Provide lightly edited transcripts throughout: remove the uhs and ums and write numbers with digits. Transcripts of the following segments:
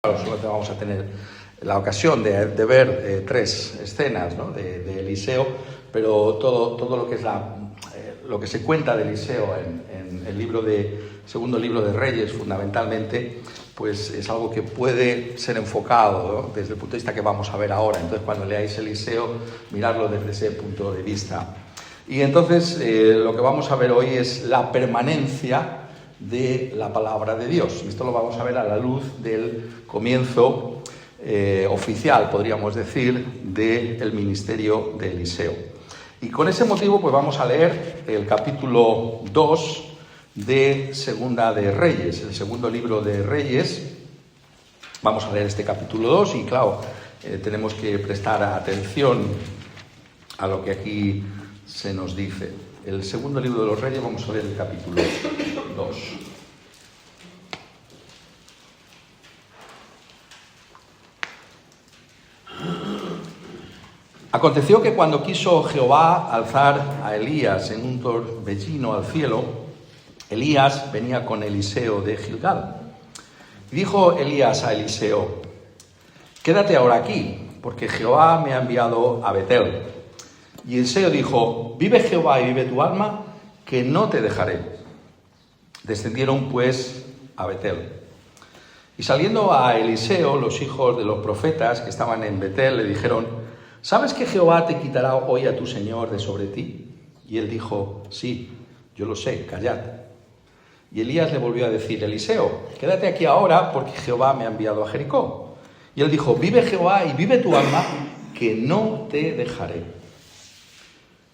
Solamente vamos a tener la ocasión de ver tres escenas, ¿no? de Eliseo, pero todo lo que es lo que se cuenta de Eliseo en el segundo libro de Reyes, fundamentalmente, pues es algo que puede ser enfocado, ¿no? Desde el punto de vista que vamos a ver ahora. Entonces, cuando leáis Eliseo, miradlo desde ese punto de vista. Y entonces, lo que vamos a ver hoy es la permanencia de la palabra de Dios. Y esto lo vamos a ver a la luz del comienzo oficial, podríamos decir, del ministerio de Eliseo. Y con ese motivo, pues vamos a leer el capítulo 2 de Segunda de Reyes, el segundo libro de Reyes. Vamos a leer este capítulo 2 y, claro, tenemos que prestar atención a lo que aquí se nos dice. El segundo libro de los Reyes, vamos a ver el capítulo 2. Aconteció que cuando quiso Jehová alzar a Elías en un torbellino al cielo, Elías venía con Eliseo de Gilgal. Y dijo Elías a Eliseo: quédate ahora aquí, porque Jehová me ha enviado a Betel. Y Eliseo dijo: vive Jehová y vive tu alma, que no te dejaré. Descendieron pues a Betel. Y saliendo a Eliseo, los hijos de los profetas que estaban en Betel le dijeron: ¿sabes que Jehová te quitará hoy a tu señor de sobre ti? Y él dijo: sí, yo lo sé, callad. Y Elías le volvió a decir: Eliseo, quédate aquí ahora, porque Jehová me ha enviado a Jericó. Y él dijo: vive Jehová y vive tu alma, que no te dejaré.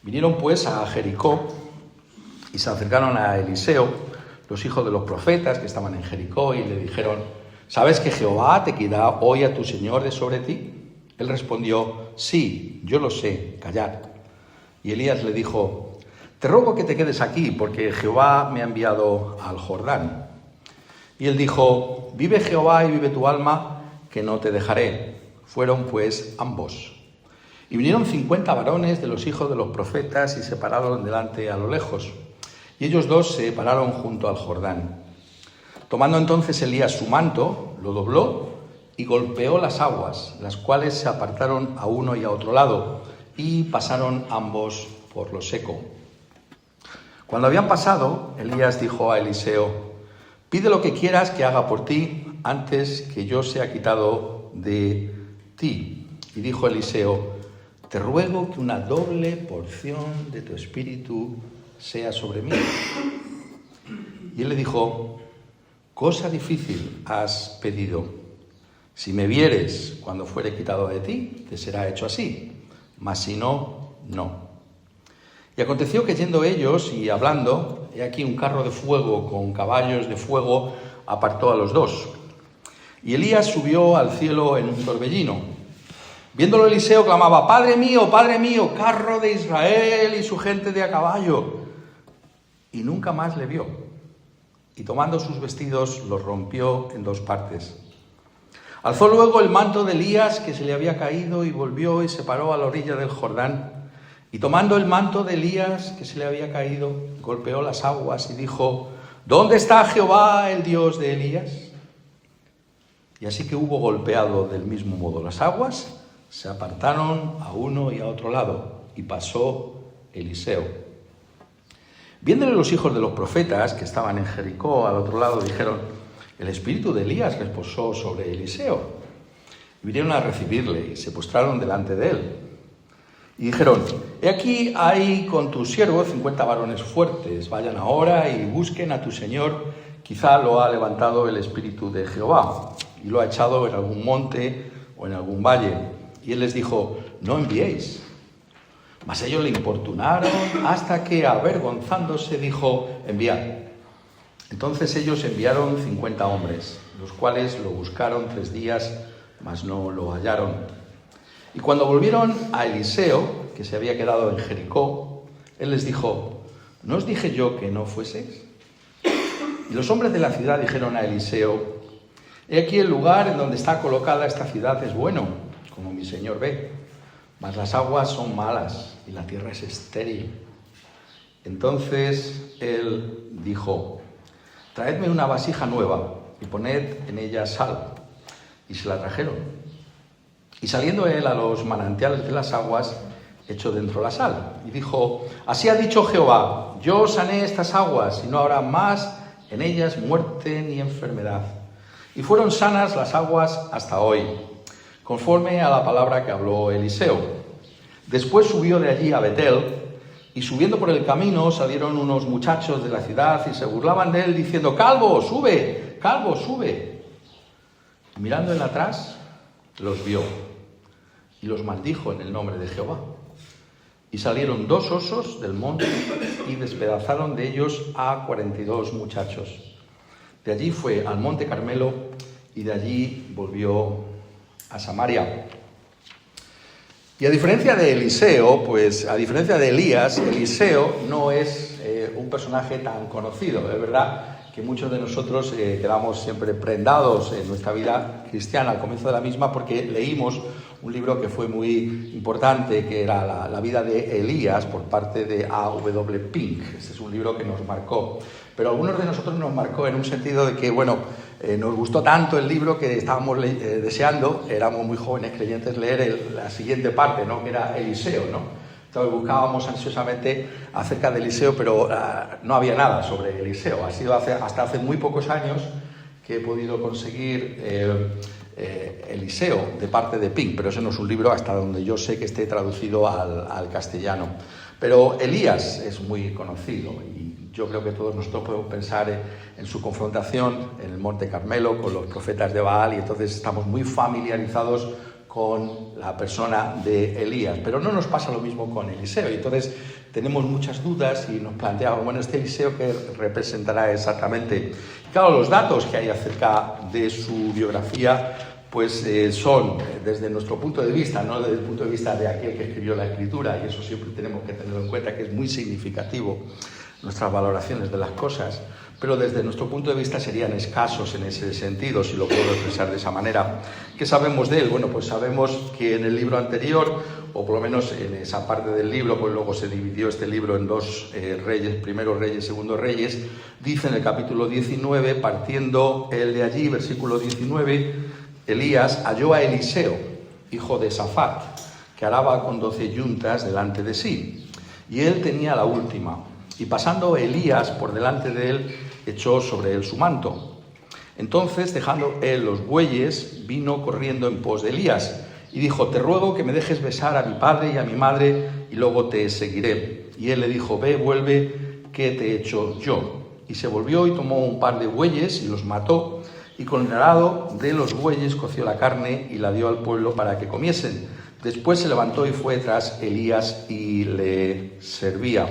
Vinieron pues a Jericó y se acercaron a Eliseo, los hijos de los profetas que estaban en Jericó, y le dijeron: ¿sabes que Jehová te quitará hoy a tu señor de sobre ti? Él respondió: sí, yo lo sé, callad. Y Elías le dijo: te ruego que te quedes aquí, porque Jehová me ha enviado al Jordán. Y él dijo: vive Jehová y vive tu alma, que no te dejaré. Fueron pues ambos. Y vinieron 50 varones de los hijos de los profetas y se pararon delante a lo lejos. Y ellos dos se pararon junto al Jordán. Tomando entonces Elías su manto, lo dobló y golpeó las aguas, las cuales se apartaron a uno y a otro lado, y pasaron ambos por lo seco. Cuando habían pasado, Elías dijo a Eliseo: pide lo que quieras que haga por ti, antes que yo sea quitado de ti. Y dijo Eliseo: te ruego que una doble porción de tu espíritu sea sobre mí. Y él le dijo: cosa difícil has pedido. Si me vieres cuando fuere quitado de ti, te será hecho así, mas si no, no. Y aconteció que yendo ellos y hablando, he aquí un carro de fuego con caballos de fuego apartó a los dos. Y Elías subió al cielo en un torbellino. Viéndolo Eliseo clamaba: Padre mío, carro de Israel y su gente de a caballo. Y nunca más le vio. Y tomando sus vestidos los rompió en dos partes. Alzó luego el manto de Elías que se le había caído y volvió y se paró a la orilla del Jordán. Y tomando el manto de Elías que se le había caído, golpeó las aguas y dijo: ¿dónde está Jehová, el Dios de Elías? Y así que hubo golpeado del mismo modo las aguas, se apartaron a uno y a otro lado, y pasó Eliseo. Viéndole los hijos de los profetas que estaban en Jericó al otro lado, dijeron: el espíritu de Elías reposó sobre Eliseo. Y vinieron a recibirle y se postraron delante de él. Y dijeron: he aquí hay con tu siervo 50 varones fuertes, vayan ahora y busquen a tu señor, quizá lo ha levantado el espíritu de Jehová, y lo ha echado en algún monte o en algún valle. Y él les dijo: no enviéis. Mas ellos le importunaron hasta que, avergonzándose, dijo: enviad. Entonces ellos enviaron 50 hombres, los cuales lo buscaron 3 días, mas no lo hallaron. Y cuando volvieron a Eliseo, que se había quedado en Jericó, él les dijo: ¿no os dije yo que no fueseis? Y los hombres de la ciudad dijeron a Eliseo: he aquí el lugar en donde está colocada esta ciudad es bueno, como mi señor ve, mas las aguas son malas y la tierra es estéril. Entonces él dijo: traedme una vasija nueva y poned en ella sal. y se la trajeron. Y saliendo él a los manantiales de las aguas, echó dentro la sal. Y dijo: así ha dicho Jehová, yo sané estas aguas, y no habrá más en ellas muerte ni enfermedad. Y fueron sanas las aguas hasta hoy, conforme a la palabra que habló Eliseo. Después subió de allí a Betel, y subiendo por el camino salieron unos muchachos de la ciudad y se burlaban de él, diciendo: calvo, sube, calvo, sube. Y mirando él atrás, los vio y los maldijo en el nombre de Jehová. Y salieron 2 osos del monte y despedazaron de ellos a 42 muchachos. De allí fue al monte Carmelo y de allí volvió a Samaria. Y a diferencia de Eliseo, pues a diferencia de Elías, Eliseo no es un personaje tan conocido. Es verdad que muchos de nosotros quedamos siempre prendados en nuestra vida cristiana al comienzo de la misma porque leímos un libro que fue muy importante, que era la vida de Elías, por parte de A.W. Pink. Este es un libro que nos marcó. Pero a algunos de nosotros nos marcó en un sentido de que, nos gustó tanto el libro que estábamos deseando, éramos muy jóvenes creyentes, leer la siguiente parte, ¿no? Que era Eliseo, ¿no? Entonces buscábamos ansiosamente acerca de Eliseo, pero no había nada sobre Eliseo. Ha sido hasta hace muy pocos años que he podido conseguir Eliseo de parte de Pink, pero ese no es un libro hasta donde yo sé que esté traducido al castellano. Pero Elías es muy conocido y yo creo que todos nosotros podemos pensar en su confrontación en el Monte Carmelo con los profetas de Baal, y entonces estamos muy familiarizados con la persona de Elías. Pero no nos pasa lo mismo con Eliseo, y entonces tenemos muchas dudas y nos planteamos, este Eliseo, ¿qué representará exactamente? Y claro, los datos que hay acerca de su biografía pues son, desde nuestro punto de vista, no desde el punto de vista de aquel que escribió la Escritura, y eso siempre tenemos que tenerlo en cuenta, que es muy significativo nuestras valoraciones de las cosas, pero desde nuestro punto de vista serían escasos en ese sentido, si lo puedo expresar de esa manera. ¿Qué sabemos de él? Bueno, pues sabemos que en el libro anterior, o por lo menos en esa parte del libro, pues luego se dividió este libro en 2 reyes, primeros reyes, segundos reyes, dice en el capítulo 19, partiendo él de allí, versículo 19, Elías halló a Eliseo, hijo de Safat, que araba con 12 yuntas delante de sí, y él tenía la última. Y pasando Elías por delante de él, echó sobre él su manto. Entonces, dejando él los bueyes, vino corriendo en pos de Elías, y dijo: te ruego que me dejes besar a mi padre y a mi madre, y luego te seguiré. Y él le dijo: ve, vuelve, ¿qué te he hecho yo? Y se volvió y tomó un par de bueyes y los mató, y con el arado de los bueyes coció la carne y la dio al pueblo para que comiesen. Después se levantó y fue tras Elías y le servía.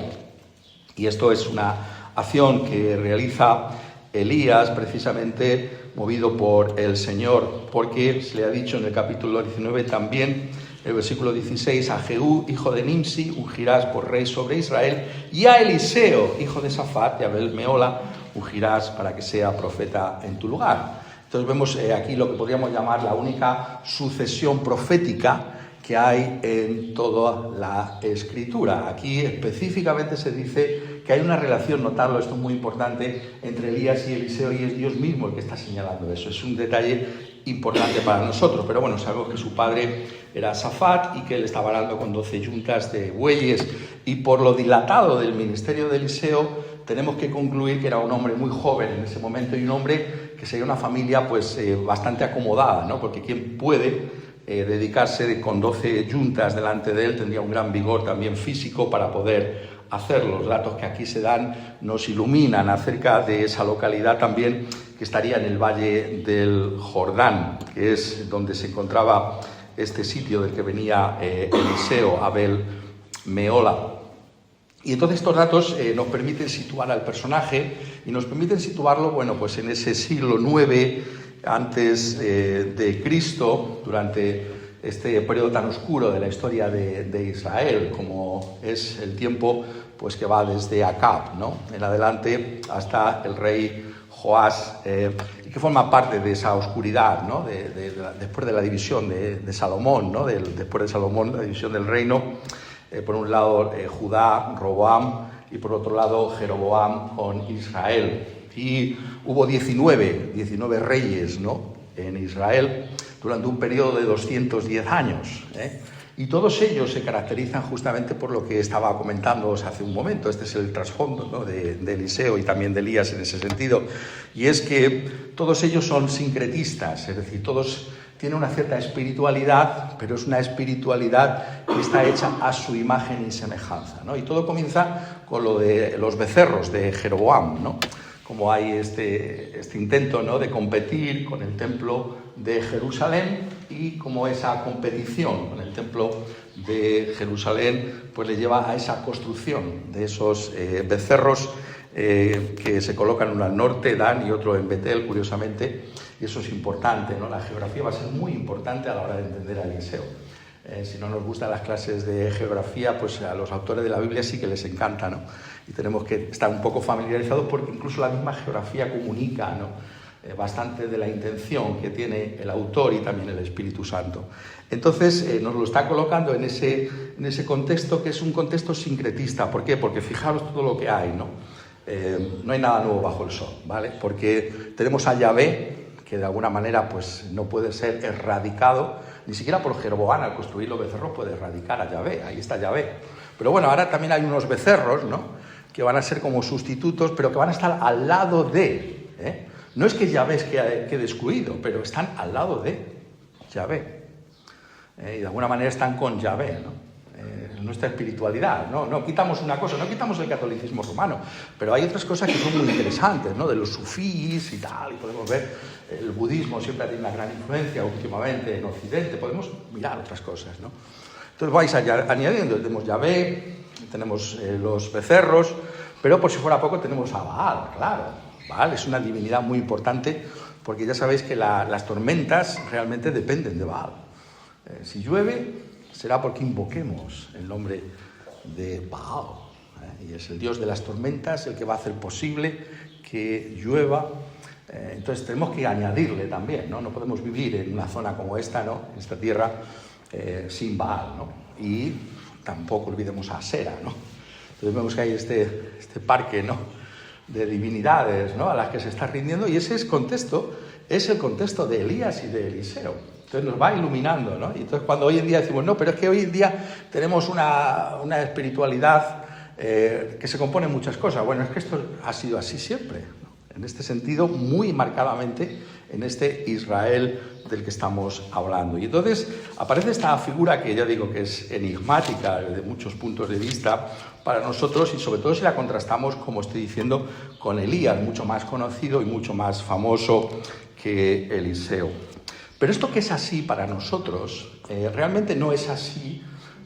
Y esto es una acción que realiza Elías precisamente movido por el Señor, porque se le ha dicho en el capítulo 19 también, el versículo 16, a Jehú, hijo de Nimsi, ungirás por rey sobre Israel, y a Eliseo, hijo de Safat, de Abel Meola, ungirás para que sea profeta en tu lugar. Entonces vemos aquí lo que podríamos llamar la única sucesión profética que hay en toda la Escritura. Aquí específicamente se dice que hay una relación, notadlo, esto es muy importante, entre Elías y Eliseo, y es Dios mismo el que está señalando eso. Es un detalle importante para nosotros, pero bueno, sabemos que su padre era Safat y que él estaba arando con 12 yuntas de bueyes, y por lo dilatado del ministerio de Eliseo tenemos que concluir que era un hombre muy joven en ese momento, y un hombre que sería una familia pues bastante acomodada, ¿no? Porque quien puede dedicarse con 12 yuntas delante de él tendría un gran vigor también físico para poder hacerlo. Los datos que aquí se dan nos iluminan acerca de esa localidad también, que estaría en el valle del Jordán, que es donde se encontraba este sitio del que venía Eliseo, Abel Meola. Y entonces estos datos nos permiten situar al personaje y nos permiten situarlo, pues en ese siglo IX antes de Cristo, durante este periodo tan oscuro de la historia de Israel, como es el tiempo pues que va desde Acab, ¿no?, en adelante hasta el rey Joás, y que forma parte de esa oscuridad, ¿no?, después de la división de Salomón, ¿no?, después de Salomón, la división del reino. Por un lado Judá, Roboam, y por otro lado Jeroboam con Israel. Y hubo 19 reyes, ¿no?, en Israel durante un periodo de 210 años. Y todos ellos se caracterizan justamente por lo que estaba comentándoos hace un momento. Este es el trasfondo, ¿no?, de Eliseo y también de Elías en ese sentido. Y es que todos ellos son sincretistas, es decir, todos tienen una cierta espiritualidad, pero es una espiritualidad que está hecha a su imagen y semejanza, ¿no? Y todo comienza con lo de los becerros de Jeroboam, ¿no? Como hay este intento, ¿no?, de competir con el templo de Jerusalén, y como esa competición con el templo de Jerusalén pues le lleva a esa construcción de esos becerros que se colocan uno al norte, Dan, y otro en Betel, curiosamente. Y eso es importante, ¿no? La geografía va a ser muy importante a la hora de entender a Eliseo. Si no nos gustan las clases de geografía, pues a los autores de la Biblia sí que les encanta, ¿no? Y tenemos que estar un poco familiarizados, porque incluso la misma geografía comunica, ¿no?, bastante de la intención que tiene el autor y también el Espíritu Santo. Entonces nos lo está colocando en ese contexto, que es un contexto sincretista. ¿Por qué? Porque fijaros todo lo que hay, ¿no? No hay nada nuevo bajo el sol, ¿vale? Porque tenemos a Yahvé, que de alguna manera pues no puede ser erradicado, ni siquiera por Jeroboam al construir los becerros puede erradicar a Yahvé, ahí está Yahvé. Pero bueno, ahora también hay unos becerros, ¿no?, que van a ser como sustitutos, pero que van a estar al lado de, No es que Yahvé quede excluido, pero están al lado de Yahvé. Y de alguna manera están con Yahvé, ¿no? Nuestra espiritualidad, ¿no? No quitamos una cosa, no quitamos el catolicismo romano, pero hay otras cosas que son muy interesantes, ¿no?, de los sufís y tal, y podemos ver el budismo siempre tiene una gran influencia últimamente en Occidente, podemos mirar otras cosas, ¿no? Entonces vais añadiendo, tenemos Yahvé, tenemos los becerros, pero por si fuera poco tenemos a Baal, claro. Baal es una divinidad muy importante, porque ya sabéis que las tormentas realmente dependen de Baal. Si llueve, será porque invoquemos el nombre de Baal, y es el dios de las tormentas el que va a hacer posible que llueva. Entonces tenemos que añadirle también, ¿no? No podemos vivir en una zona como esta, ¿no?, en esta tierra, sin Baal, ¿no? Y tampoco olvidemos a Asera, ¿no? Entonces vemos que hay este parque, ¿no?, de divinidades, ¿no?, a las que se está rindiendo, y ese contexto es el contexto de Elías y de Eliseo. Entonces nos va iluminando, ¿no? Y entonces cuando hoy en día decimos, no, pero es que hoy en día tenemos una espiritualidad que se compone de muchas cosas. Bueno, es que esto ha sido así siempre, ¿no? En este sentido, muy marcadamente en este Israel del que estamos hablando. Y entonces aparece esta figura que ya digo que es enigmática desde muchos puntos de vista para nosotros, y sobre todo si la contrastamos, como estoy diciendo, con Elías, mucho más conocido y mucho más famoso que Eliseo. Pero esto que es así para nosotros, realmente no es así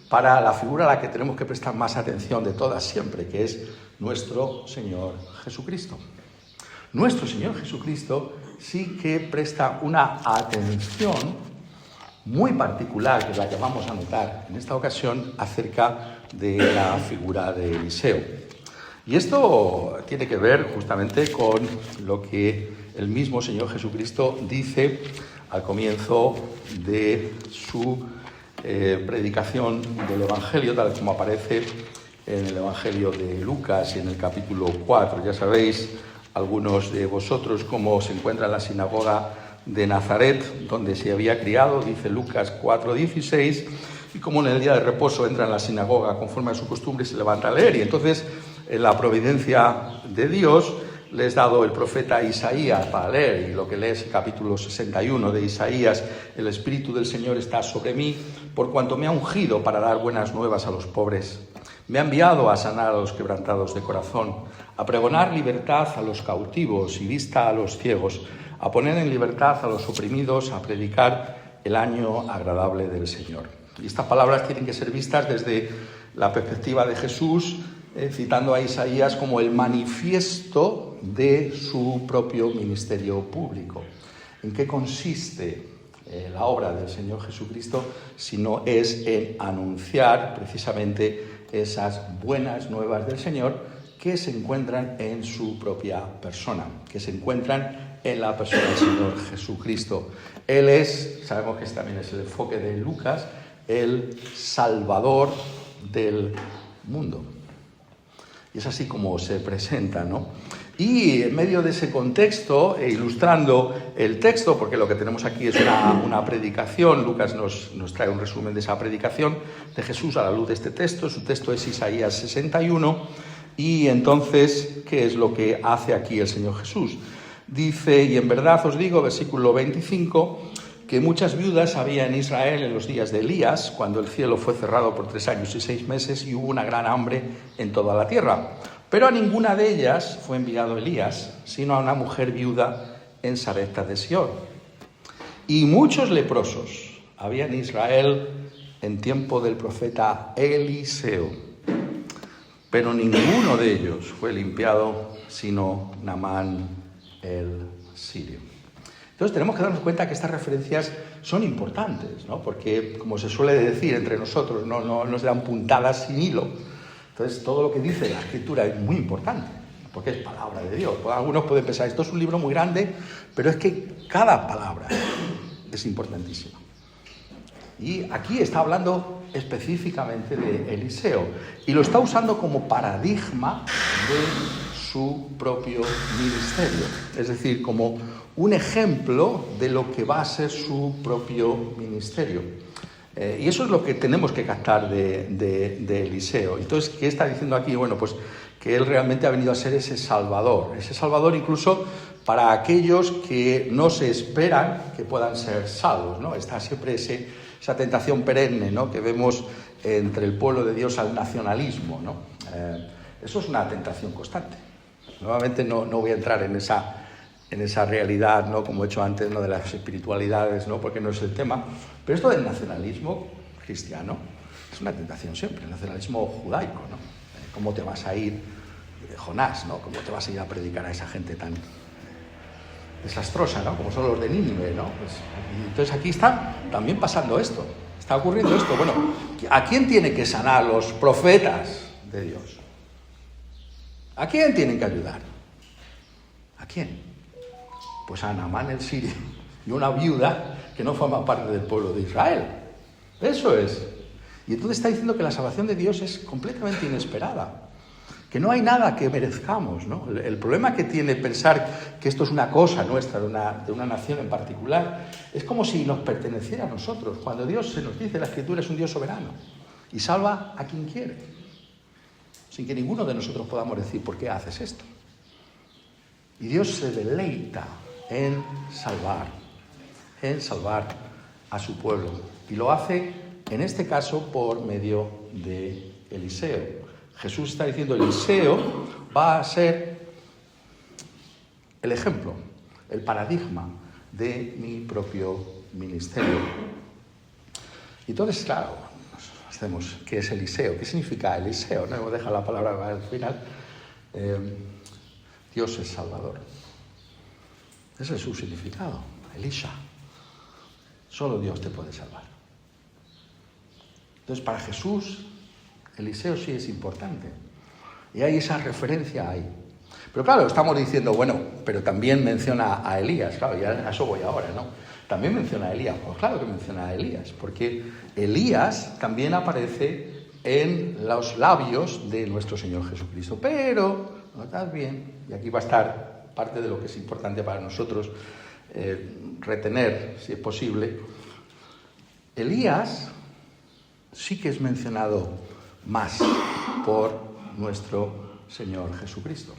para la figura a la que tenemos que prestar más atención de todas siempre, que es nuestro Señor Jesucristo. Nuestro Señor Jesucristo sí que presta una atención muy particular, que la que vamos a notar en esta ocasión, acerca de la figura de Eliseo. Y esto tiene que ver justamente con lo que el mismo Señor Jesucristo dice al comienzo de su predicación del Evangelio, tal como aparece en el Evangelio de Lucas y en el capítulo 4. Ya sabéis, algunos de vosotros, cómo se encuentra en la sinagoga de Nazaret, donde se había criado, dice Lucas 4:16, y como en el día de reposo entra en la sinagoga conforme a su costumbre y se levanta a leer. Y entonces, en la providencia de Dios, le es dado el profeta Isaías para leer, y lo que lees el capítulo 61 de Isaías: el Espíritu del Señor está sobre mí, por cuanto me ha ungido para dar buenas nuevas a los pobres. Me ha enviado a sanar a los quebrantados de corazón, a pregonar libertad a los cautivos y vista a los ciegos, a poner en libertad a los oprimidos, a predicar el año agradable del Señor. Y estas palabras tienen que ser vistas desde la perspectiva de Jesús, citando a Isaías como el manifiesto de su propio ministerio público. ¿En qué consiste la obra del Señor Jesucristo? Si no es en anunciar precisamente esas buenas nuevas del Señor que se encuentran en su propia persona, que se encuentran en la persona del Señor Jesucristo. Él es, sabemos que también es el enfoque de Lucas, el Salvador del mundo. Y es así como se presenta, ¿no? Y en medio de ese contexto, e ilustrando el texto, porque lo que tenemos aquí es una predicación, Lucas nos trae un resumen de esa predicación de Jesús a la luz de este texto. Su texto es Isaías 61. Y entonces, ¿qué es lo que hace aquí el Señor Jesús? Dice, y en verdad os digo, versículo 25, que muchas viudas había en Israel en los días de Elías, cuando el cielo fue cerrado por 3 años y 6 meses y hubo una gran hambre en toda la tierra. Pero a ninguna de ellas fue enviado Elías, sino a una mujer viuda en Sarepta de Sidón. Y muchos leprosos había en Israel en tiempo del profeta Eliseo, pero ninguno de ellos fue limpiado, sino Naamán el sirio. Entonces tenemos que darnos cuenta que estas referencias son importantes, ¿no? Porque, como se suele decir entre nosotros, no se dan puntadas sin hilo. Entonces, todo lo que dice la Escritura es muy importante, porque es palabra de Dios. Algunos pueden pensar, esto es un libro muy grande, pero es que cada palabra es importantísima. Y aquí está hablando específicamente de Eliseo, y lo está usando como paradigma de su propio ministerio, es decir, como un ejemplo de lo que va a ser su propio ministerio. Y eso es lo que tenemos que captar de Eliseo. Entonces, ¿qué está diciendo aquí? Bueno, pues que él realmente ha venido a ser ese salvador incluso para aquellos que no se esperan que puedan ser salvos, ¿no? Está siempre esa tentación perenne, ¿no?, que vemos entre el pueblo de Dios al nacionalismo, ¿no? Eso es una tentación constante. Nuevamente no voy a entrar en esa realidad, ¿no?, como he hecho antes, ¿no?, de las espiritualidades, ¿no?, porque no es el tema. Pero esto del nacionalismo cristiano es una tentación siempre, el nacionalismo judaico, ¿no? ¿Cómo te vas a ir, Jonás, ¿no?, cómo te vas a ir a predicar a esa gente tan desastrosa, ¿no?, como son los de Nínive, ¿no? Pues, entonces aquí está también pasando esto, está ocurriendo esto. Bueno, ¿a quién tiene que sanar los profetas de Dios? ¿A quién tienen que ayudar? ¿A quién? Pues a Naamán el sirio y una viuda que no forma parte del pueblo de Israel. Eso es. Y entonces está diciendo que la salvación de Dios es completamente inesperada, que no hay nada que merezcamos, ¿no? El problema que tiene pensar que esto es una cosa nuestra, de una nación en particular, es como si nos perteneciera a nosotros, cuando Dios, se nos dice, la Escritura es un Dios soberano y salva a quien quiere, sin que ninguno de nosotros podamos decir, ¿por qué haces esto? Y Dios se deleita en salvar a su pueblo. Y lo hace, en este caso, por medio de Eliseo. Jesús está diciendo, Eliseo va a ser el ejemplo, el paradigma de mi propio ministerio. Y entonces, claro, hacemos, ¿qué es Eliseo? ¿Qué significa Eliseo? No hemos dejado la palabra al final. Dios es Salvador. Ese es su significado, Elisha. Solo Dios te puede salvar. Entonces, para Jesús, Eliseo sí es importante. Y hay esa referencia ahí. Pero claro, estamos diciendo, bueno, pero también menciona a Elías. Claro, ya a eso voy ahora, ¿no? También menciona a Elías. Pues claro que menciona a Elías, porque Elías también aparece en los labios de nuestro Señor Jesucristo. Pero, notad bien, y aquí va a estar parte de lo que es importante para nosotros retener, si es posible, Elías sí que es mencionado más por nuestro Señor Jesucristo.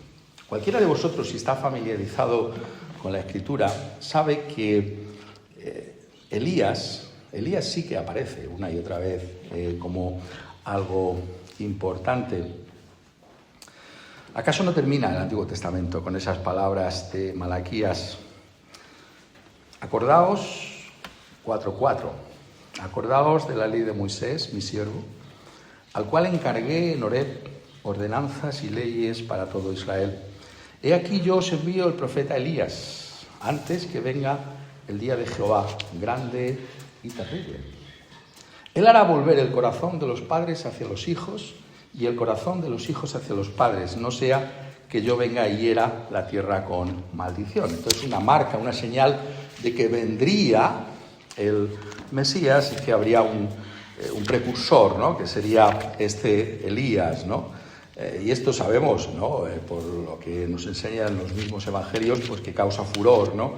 Cualquiera de vosotros, si está familiarizado con la Escritura, sabe que Elías sí que aparece una y otra vez como algo importante. ¿Acaso no termina el Antiguo Testamento con esas palabras de Malaquías? Acordaos, 4:4, acordaos de la ley de Moisés, mi siervo, al cual encargué en Horeb ordenanzas y leyes para todo Israel. He aquí yo os envío el profeta Elías, antes que venga el día de Jehová, grande y terrible. Él hará volver el corazón de los padres hacia los hijos y el corazón de los hijos hacia los padres, no sea que yo venga y hiera la tierra con maldición. Entonces, una marca, una señal de que vendría el Mesías y que habría un precursor, ¿no?, que sería este Elías, ¿no? Y esto sabemos, ¿no? Por lo que nos enseñan los mismos evangelios, pues que causa furor, ¿no?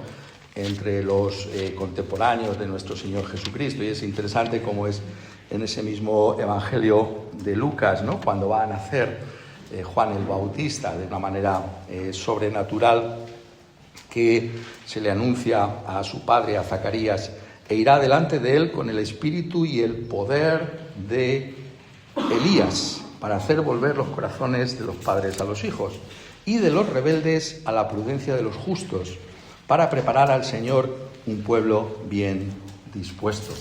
Entre los contemporáneos de nuestro Señor Jesucristo. Y es interesante cómo es en ese mismo evangelio de Lucas, ¿no? Cuando va a nacer Juan el Bautista de una manera sobrenatural, que se le anuncia a su padre, a Zacarías, e irá delante de él con el espíritu y el poder de Elías, para hacer volver los corazones de los padres a los hijos y de los rebeldes a la prudencia de los justos, para preparar al Señor un pueblo bien dispuesto.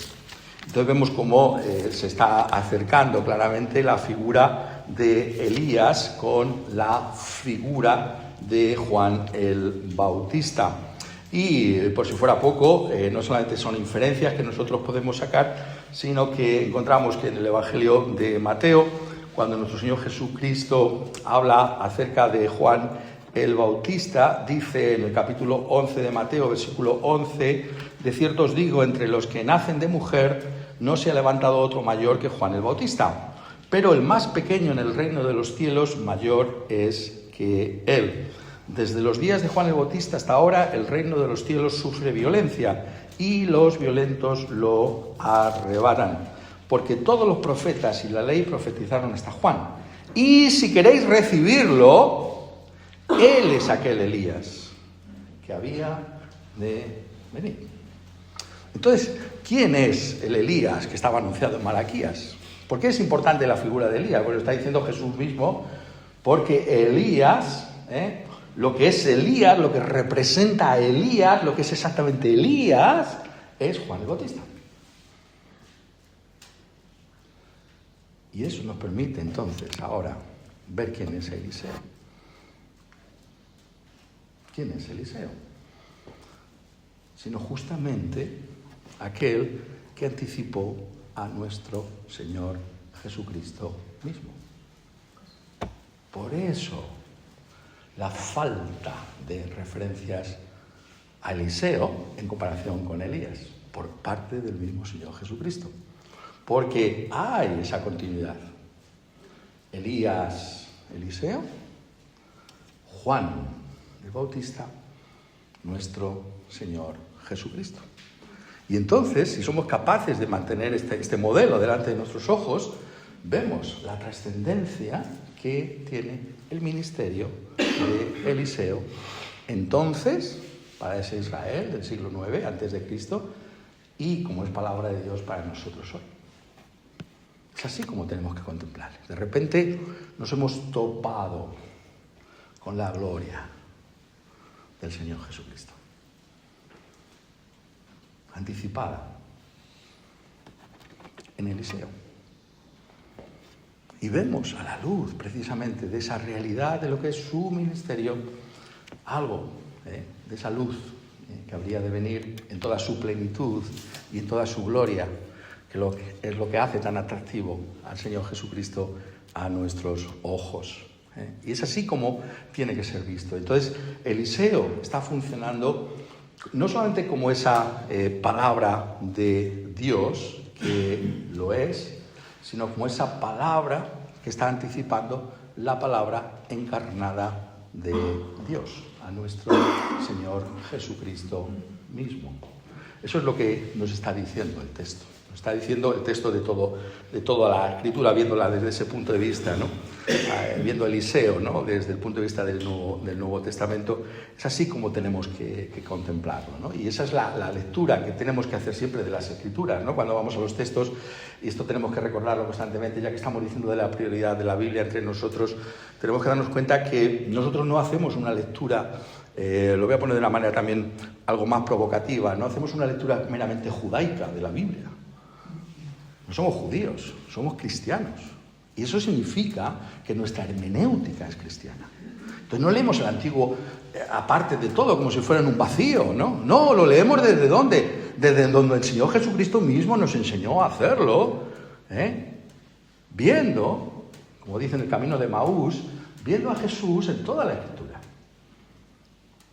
Entonces vemos cómo se está acercando claramente la figura de Elías con la figura de Juan el Bautista. Y por si fuera poco, no solamente son inferencias que nosotros podemos sacar, sino que encontramos que en el Evangelio de Mateo, cuando nuestro Señor Jesucristo habla acerca de Juan el Bautista, dice en el capítulo 11 de Mateo, versículo 11, de cierto os digo, entre los que nacen de mujer no se ha levantado otro mayor que Juan el Bautista, pero el más pequeño en el reino de los cielos mayor es que él. Desde los días de Juan el Bautista hasta ahora el reino de los cielos sufre violencia y los violentos lo arrebatan. Porque todos los profetas y la ley profetizaron hasta Juan. Y si queréis recibirlo, él es aquel Elías que había de venir. Entonces, ¿quién es el Elías que estaba anunciado en Malaquías? ¿Por qué es importante la figura de Elías? Bueno, está diciendo Jesús mismo, porque Elías, lo que es Elías, lo que representa a Elías, lo que es exactamente Elías, es Juan el Bautista. Y eso nos permite entonces ahora ver quién es Eliseo. ¿Quién es Eliseo? Sino justamente aquel que anticipó a nuestro Señor Jesucristo mismo. Por eso la falta de referencias a Eliseo en comparación con Elías, por parte del mismo Señor Jesucristo. Porque hay esa continuidad. Elías, Eliseo, Juan el Bautista, nuestro Señor Jesucristo. Y entonces, si somos capaces de mantener este modelo delante de nuestros ojos, vemos la trascendencia que tiene el ministerio de Eliseo. Entonces, para ese Israel del siglo IX antes de Cristo, y como es palabra de Dios para nosotros hoy. Es así como tenemos que contemplar. De repente nos hemos topado con la gloria del Señor Jesucristo, anticipada en Eliseo. Y vemos a la luz precisamente de esa realidad de lo que es su ministerio, algo de esa luz que habría de venir en toda su plenitud y en toda su gloria, que es lo que hace tan atractivo al Señor Jesucristo a nuestros ojos. Y es así como tiene que ser visto. Entonces, Eliseo está funcionando no solamente como esa palabra de Dios, que lo es, sino como esa palabra que está anticipando la palabra encarnada de Dios, a nuestro Señor Jesucristo mismo. Eso es lo que nos está diciendo el texto. Nos está diciendo el texto de toda la Escritura, viéndola desde ese punto de vista, ¿no? Viendo a Eliseo, ¿no? Desde el punto de vista del Nuevo Testamento. Es así como tenemos que contemplarlo, ¿no? Y esa es la lectura que tenemos que hacer siempre de las Escrituras, ¿no? Cuando vamos a los textos, y esto tenemos que recordarlo constantemente, ya que estamos diciendo de la prioridad de la Biblia entre nosotros, tenemos que darnos cuenta que nosotros no hacemos una lectura, lo voy a poner de una manera también algo más provocativa, no hacemos una lectura meramente judaica de la Biblia. No somos judíos, somos cristianos. Y eso significa que nuestra hermenéutica es cristiana. Entonces no leemos el Antiguo aparte de todo, como si fuera en un vacío, ¿no? No, lo leemos ¿desde dónde? Desde donde el Señor Jesucristo mismo nos enseñó a hacerlo, viendo, como dice en el camino de Maús, viendo a Jesús en toda la Escritura.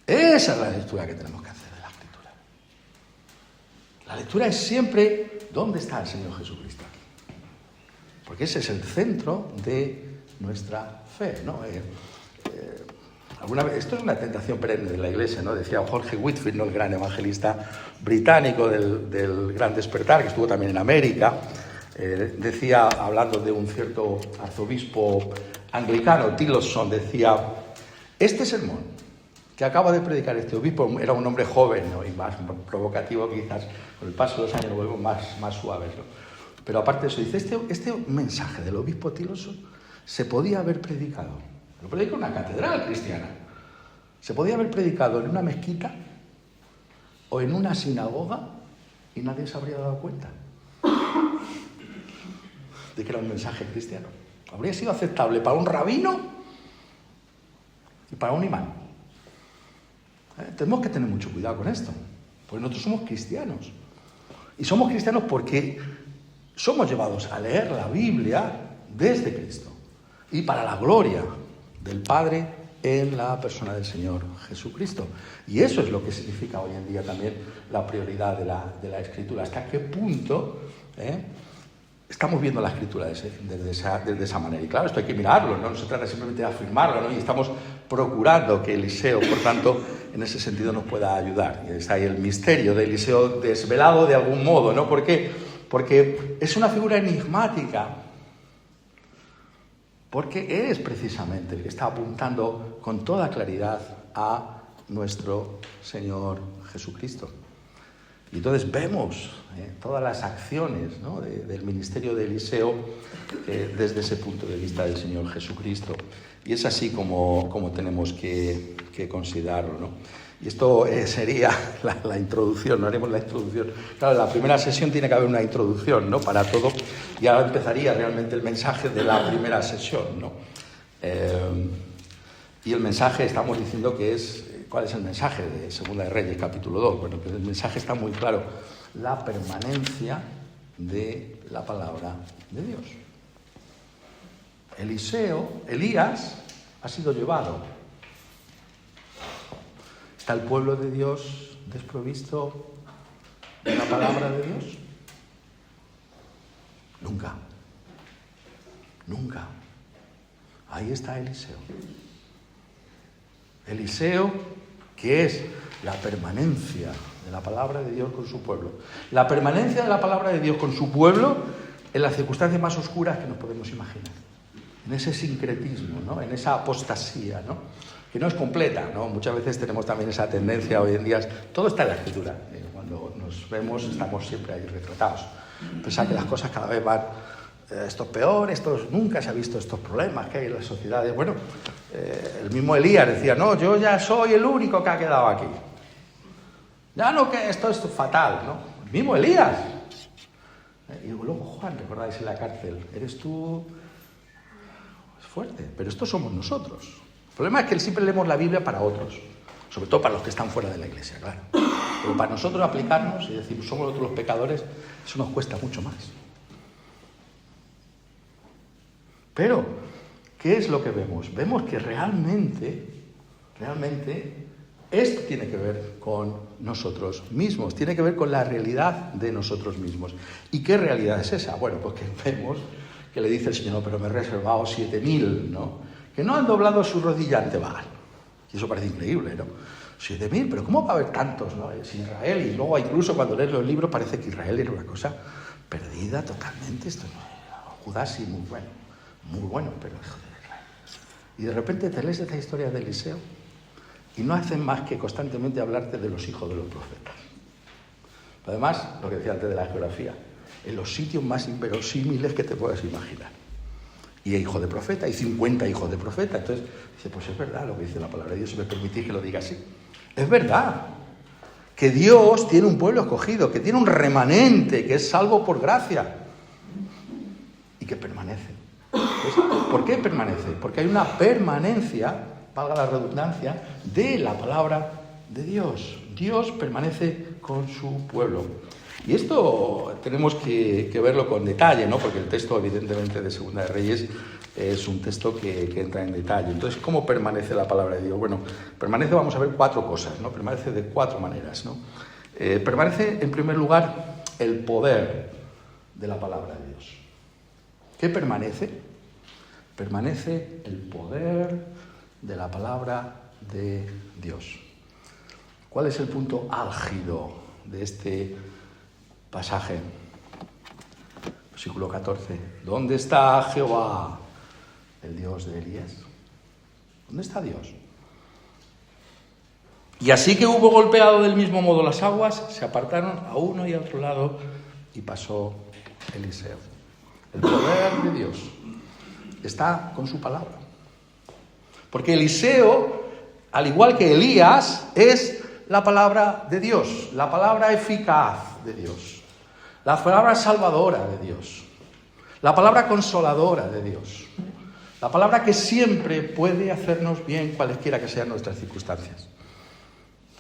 Esa es la lectura que tenemos que hacer de la Escritura. La lectura es siempre, ¿dónde está el Señor Jesucristo aquí? Porque ese es el centro de nuestra fe, ¿no? Alguna vez, esto es una tentación perenne de la Iglesia, ¿no? Decía Jorge Whitfield, ¿no? El gran evangelista británico del Gran Despertar, que estuvo también en América, decía, hablando de un cierto arzobispo anglicano, Tillotson, decía: este sermón que acaba de predicar este obispo, era un hombre joven, ¿no? Y más provocativo, quizás con el paso de los años lo vuelvo más suaves, ¿no? Pero aparte de eso, dice, este mensaje del obispo Tillotson se podía haber predicado, lo predica en una catedral cristiana, se podía haber predicado en una mezquita o en una sinagoga y nadie se habría dado cuenta de que era un mensaje cristiano. Habría sido aceptable para un rabino y para un imán. Tenemos que tener mucho cuidado con esto, porque nosotros somos cristianos. Y somos cristianos porque somos llevados a leer la Biblia desde Cristo y para la gloria del Padre en la persona del Señor Jesucristo. Y eso es lo que significa hoy en día también la prioridad de la Escritura. ¿Hasta qué punto estamos viendo la Escritura desde esa manera? Y claro, esto hay que mirarlo, ¿no? No se trata simplemente de afirmarlo, ¿no? Y estamos procurando que Eliseo, por tanto, en ese sentido nos pueda ayudar. Y está ahí el misterio de Eliseo desvelado de algún modo, ¿no? ¿Por qué? Porque es una figura enigmática, porque es precisamente el que está apuntando con toda claridad a nuestro Señor Jesucristo. Y entonces vemos todas las acciones, ¿no? del ministerio de Eliseo desde ese punto de vista del Señor Jesucristo. Y es así como tenemos que considerarlo, ¿no? Y esto sería la introducción, no haremos la introducción. Claro, en la primera sesión tiene que haber una introducción, ¿no? Para todo, y ahora empezaría realmente el mensaje de la primera sesión, ¿no? Y el mensaje, estamos diciendo que es... ¿Cuál es el mensaje de Segunda de Reyes, capítulo 2? Bueno, pues el mensaje está muy claro. La permanencia de la palabra de Dios. Elías ha sido llevado. ¿Está el pueblo de Dios desprovisto de la palabra de Dios? Nunca. Nunca. Ahí está Eliseo. Eliseo, que es la permanencia de la palabra de Dios con su pueblo. La permanencia de la palabra de Dios con su pueblo en las circunstancias más oscuras que nos podemos imaginar. En ese sincretismo, ¿no? En esa apostasía, ¿no? Que no es completa, ¿no? Muchas veces tenemos también esa tendencia hoy en día. Todo está en la Escritura. Cuando nos vemos estamos siempre ahí retratados. Pensar que las cosas cada vez van... esto es peor, nunca se ha visto estos problemas que hay en las sociedades. Bueno, el mismo Elías decía, no, yo ya soy el único que ha quedado aquí. Ya no, que esto es fatal, ¿no? El mismo Elías. Y luego Juan, recordáis en la cárcel, eres tú... Es fuerte, pero estos somos nosotros. El problema es que siempre leemos la Biblia para otros, sobre todo para los que están fuera de la iglesia, claro. Pero para nosotros aplicarnos y decir, somos nosotros los pecadores, eso nos cuesta mucho más. Pero, ¿qué es lo que vemos? Vemos que realmente, esto tiene que ver con nosotros mismos, tiene que ver con la realidad de nosotros mismos. ¿Y qué realidad es esa? Bueno, pues que vemos que le dice el Señor, no, pero me he reservado 7.000, ¿no? Que no han doblado su rodilla ante Baal. Y eso parece increíble, ¿no? 7.000, pero ¿cómo va a haber tantos, ¿no? Es Israel, y luego incluso cuando lees los libros parece que Israel era una cosa perdida totalmente. Esto no, Judá sí, muy bueno, pero hijo de Israel. Y de repente te lees esta historia de Eliseo y no hacen más que constantemente hablarte de los hijos de los profetas. Además, lo que decía antes de la geografía, en los sitios más inverosímiles que te puedas imaginar. Y hay hijo de profeta, hay 50 hijos de profeta. Entonces, dice, pues es verdad lo que dice la palabra de Dios, si me permitís que lo diga así. Es verdad que Dios tiene un pueblo escogido, que tiene un remanente, que es salvo por gracia y que permanece. ¿Por qué permanece? Porque hay una permanencia, valga la redundancia, de la palabra de Dios. Dios permanece con su pueblo. Y esto tenemos que verlo con detalle, ¿no? Porque el texto, evidentemente, de Segunda de Reyes es un texto que entra en detalle. Entonces, ¿cómo permanece la palabra de Dios? Bueno, permanece, vamos a ver, 4 cosas, ¿no? Permanece de 4 maneras, ¿no? Permanece, en primer lugar, el poder de la palabra de Dios. ¿Qué permanece? permanece el poder de la palabra de Dios. ¿Cuál es el punto álgido de este pasaje? Versículo 14. ¿Dónde está Jehová, el Dios de Elías? ¿Dónde está Dios? Y así que hubo golpeado del mismo modo las aguas, se apartaron a uno y a otro lado y pasó Eliseo. El poder de Dios está con su palabra. Porque Eliseo, al igual que Elías, es la palabra de Dios, la palabra eficaz de Dios, la palabra salvadora de Dios, la palabra consoladora de Dios, la palabra que siempre puede hacernos bien cualesquiera que sean nuestras circunstancias.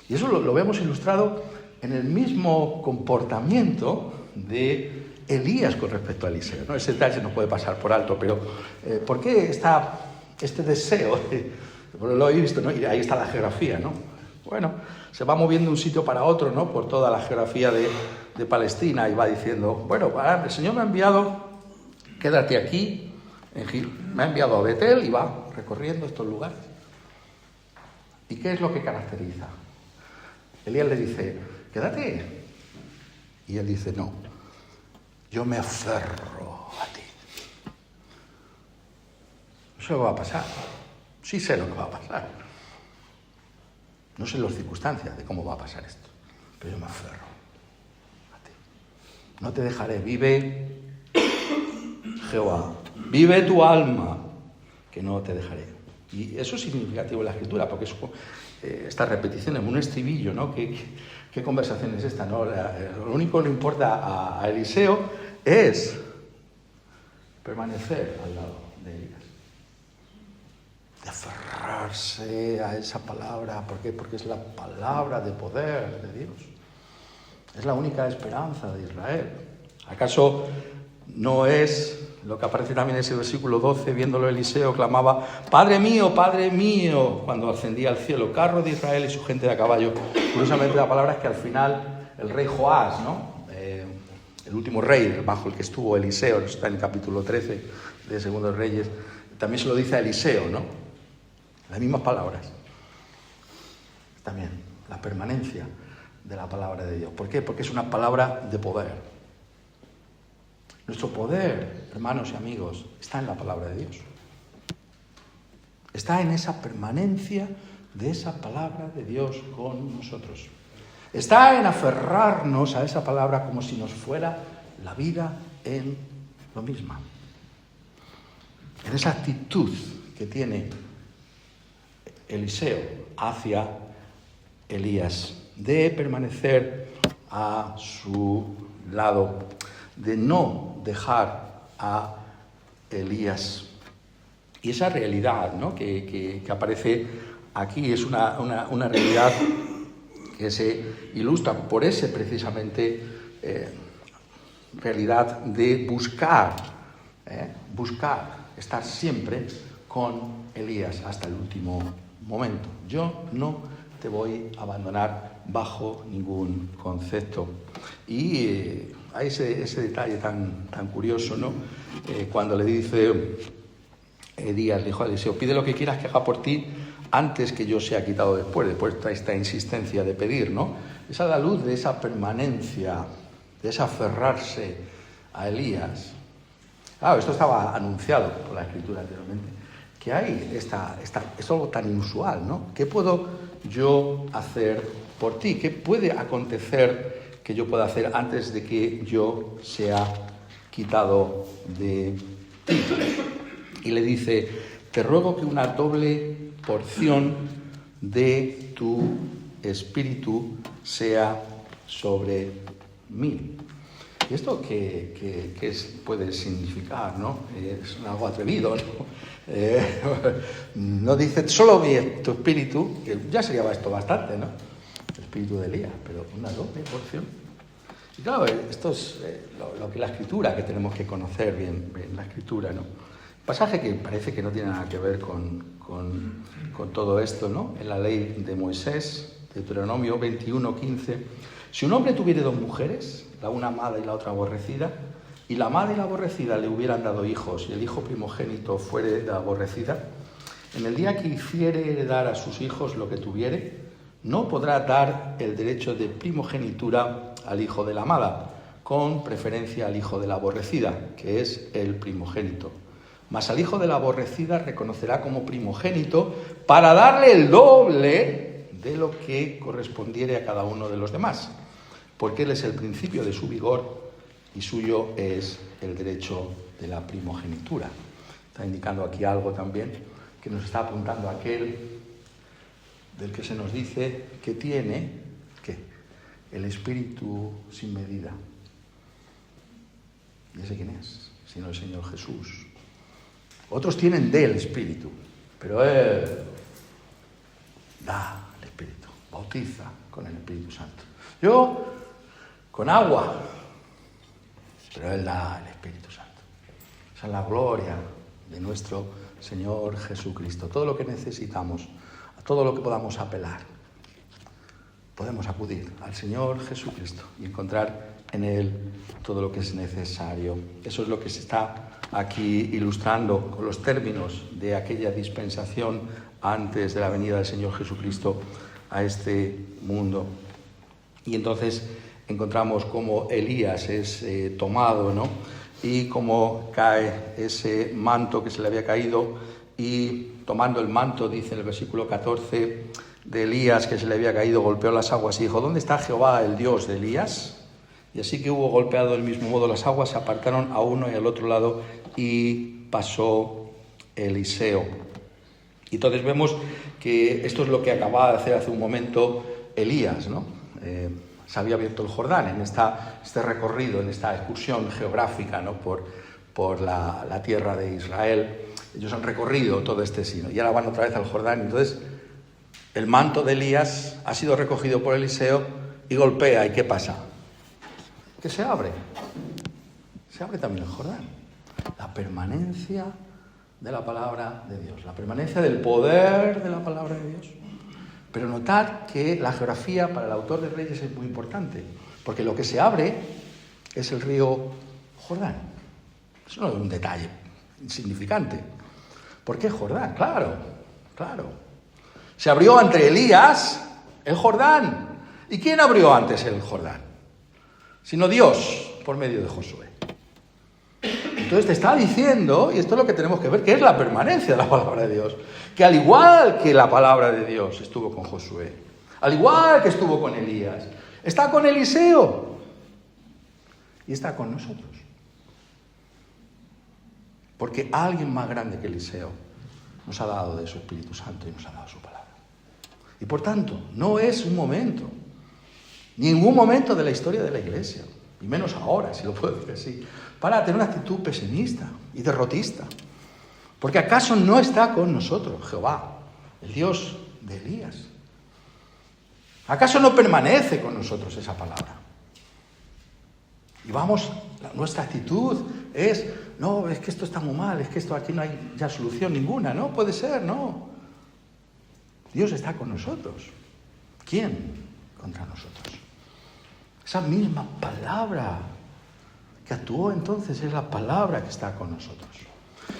Y eso lo vemos ilustrado en el mismo comportamiento de Elías con respecto a Eliseo, ¿no? Ese detalle se nos puede pasar por alto, pero ¿por qué está este deseo? Lo he visto, ¿no? Y ahí está la geografía, ¿no? Bueno, se va moviendo de un sitio para otro, ¿no? Por toda la geografía de Palestina y va diciendo, bueno, el Señor me ha enviado, quédate aquí, me ha enviado a Betel y va recorriendo estos lugares. ¿Y qué es lo que caracteriza? Elías le dice, quédate. Y él dice, no, yo me aferro a ti. No sé lo que va a pasar. Sí sé lo que va a pasar. No sé las circunstancias de cómo va a pasar esto, pero yo me aferro a ti. No te dejaré, vive Jehová, vive tu alma, que no te dejaré. Y eso es significativo en la Escritura, porque es esta repetición en un estribillo, ¿no? ¿Qué conversación es esta, no? Lo único que le importa a Eliseo es permanecer al lado de Elías, de aferrarse a esa palabra. ¿Por qué? Porque es la palabra de poder de Dios. Es la única esperanza de Israel. ¿Acaso no es lo que aparece también en ese versículo 12? Viéndolo Eliseo clamaba, Padre mío, cuando ascendía al cielo, carro de Israel y su gente de a caballo. Curiosamente la palabra es que al final el rey Joás, ¿no? El último rey bajo el que estuvo Eliseo, está en el capítulo 13 de Segundo Reyes, también se lo dice a Eliseo, ¿no? Las mismas palabras. También la permanencia de la palabra de Dios. ¿Por qué? Porque es una palabra de poder. Nuestro poder, hermanos y amigos, está en la palabra de Dios. Está en esa permanencia de esa palabra de Dios con nosotros. Está en aferrarnos a esa palabra como si nos fuera la vida en lo mismo. En esa actitud que tiene Eliseo hacia Elías, de permanecer a su lado, de no dejar a Elías. Y esa realidad, ¿no? que aparece aquí es una realidad que se ilustra por ese precisamente realidad de buscar estar siempre con Elías hasta el último momento. Yo no te voy a abandonar bajo ningún concepto. Y hay ese detalle tan curioso, ¿no? Cuando le dice Elías, le dijo a Eliseo, pide lo que quieras que haga por ti antes que yo sea quitado después de esta insistencia de pedir, ¿no? Es a la luz de esa permanencia, de ese aferrarse a Elías. Claro, esto estaba anunciado por la Escritura anteriormente, que hay es algo tan inusual, ¿no? ¿Qué puedo yo hacer por ti? ¿Qué puede acontecer que yo pueda hacer antes de que yo sea quitado de ti? Y le dice, te ruego que una doble porción de tu espíritu sea sobre mí. ¿Y esto qué puede significar, no? Es algo atrevido, ¿no? No dice solo tu espíritu, que ya sería esto bastante, ¿no? El espíritu de Elías, pero una doble porción. Y claro, esto es lo que la Escritura, que tenemos que conocer bien la Escritura, ¿no? Pasaje que parece que no tiene nada que ver con todo esto, ¿no? En la ley de Moisés, Deuteronomio 21:15, si un hombre tuviere dos mujeres, la una amada y la otra aborrecida, y la amada y la aborrecida le hubieran dado hijos, y el hijo primogénito fuere de aborrecida, en el día que hiciere heredar a sus hijos lo que tuviere, no podrá dar el derecho de primogenitura al hijo de la amada, con preferencia al hijo de la aborrecida, que es el primogénito. Mas al hijo de la aborrecida reconocerá como primogénito para darle el doble de lo que correspondiere a cada uno de los demás, porque él es el principio de su vigor y suyo es el derecho de la primogenitura. Está indicando aquí algo también que nos está apuntando a aquel del que se nos dice que tiene ¿qué? El espíritu sin medida. ¿Y ese quién es? Sino el Señor Jesús. Otros tienen del espíritu, pero Él da el espíritu, bautiza con el Espíritu Santo. Yo con agua, pero Él da el Espíritu Santo. Esa es la gloria de nuestro Señor Jesucristo. Todo lo que necesitamos, a todo lo que podamos apelar, podemos acudir al Señor Jesucristo y encontrar en Él todo lo que es necesario. Eso es lo que se está aquí ilustrando con los términos de aquella dispensación antes de la venida del Señor Jesucristo a este mundo. Y entonces encontramos cómo Elías es tomado, ¿no? Y cómo cae ese manto que se le había caído, y tomando el manto, dice en el versículo 14, de Elías que se le había caído, golpeó las aguas y dijo: ¿dónde está Jehová, el Dios de Elías? Y así que hubo golpeado del mismo modo las aguas, se apartaron a uno y al otro lado, y pasó Eliseo. Y entonces vemos que esto es lo que acababa de hacer hace un momento Elías, ¿no? Se había abierto el Jordán en este recorrido, en esta excursión geográfica, ¿no? por la tierra de Israel. Ellos han recorrido todo este sino y ahora van otra vez al Jordán. Entonces el manto de Elías ha sido recogido por Eliseo y golpea. ¿Y qué pasa? Que se abre también el Jordán. La permanencia de la palabra de Dios, la permanencia del poder de la palabra de Dios. Pero notad que la geografía para el autor de Reyes es muy importante, porque lo que se abre es el río Jordán. Eso no es un detalle insignificante. ¿Por qué Jordán? Claro. Se abrió ante Elías el Jordán. ¿Y quién abrió antes el Jordán? Sino Dios, por medio de Josué. Entonces te está diciendo, y esto es lo que tenemos que ver, que es la permanencia de la palabra de Dios. Que al igual que la palabra de Dios estuvo con Josué, al igual que estuvo con Elías, está con Eliseo y está con nosotros. Porque alguien más grande que Eliseo nos ha dado de su Espíritu Santo y nos ha dado su palabra. Y por tanto, no es un momento, ningún momento de la historia de la Iglesia, y menos ahora, si lo puedo decir así, para tener una actitud pesimista y derrotista. Porque ¿acaso no está con nosotros Jehová, el Dios de Elías? ¿Acaso no permanece con nosotros esa palabra? Y nuestra actitud es: no, es que esto está muy mal, es que esto aquí no hay ya solución ninguna. No puede ser, no. Dios está con nosotros. ¿Quién contra nosotros? Esa misma palabra que actuó entonces es la palabra que está con nosotros.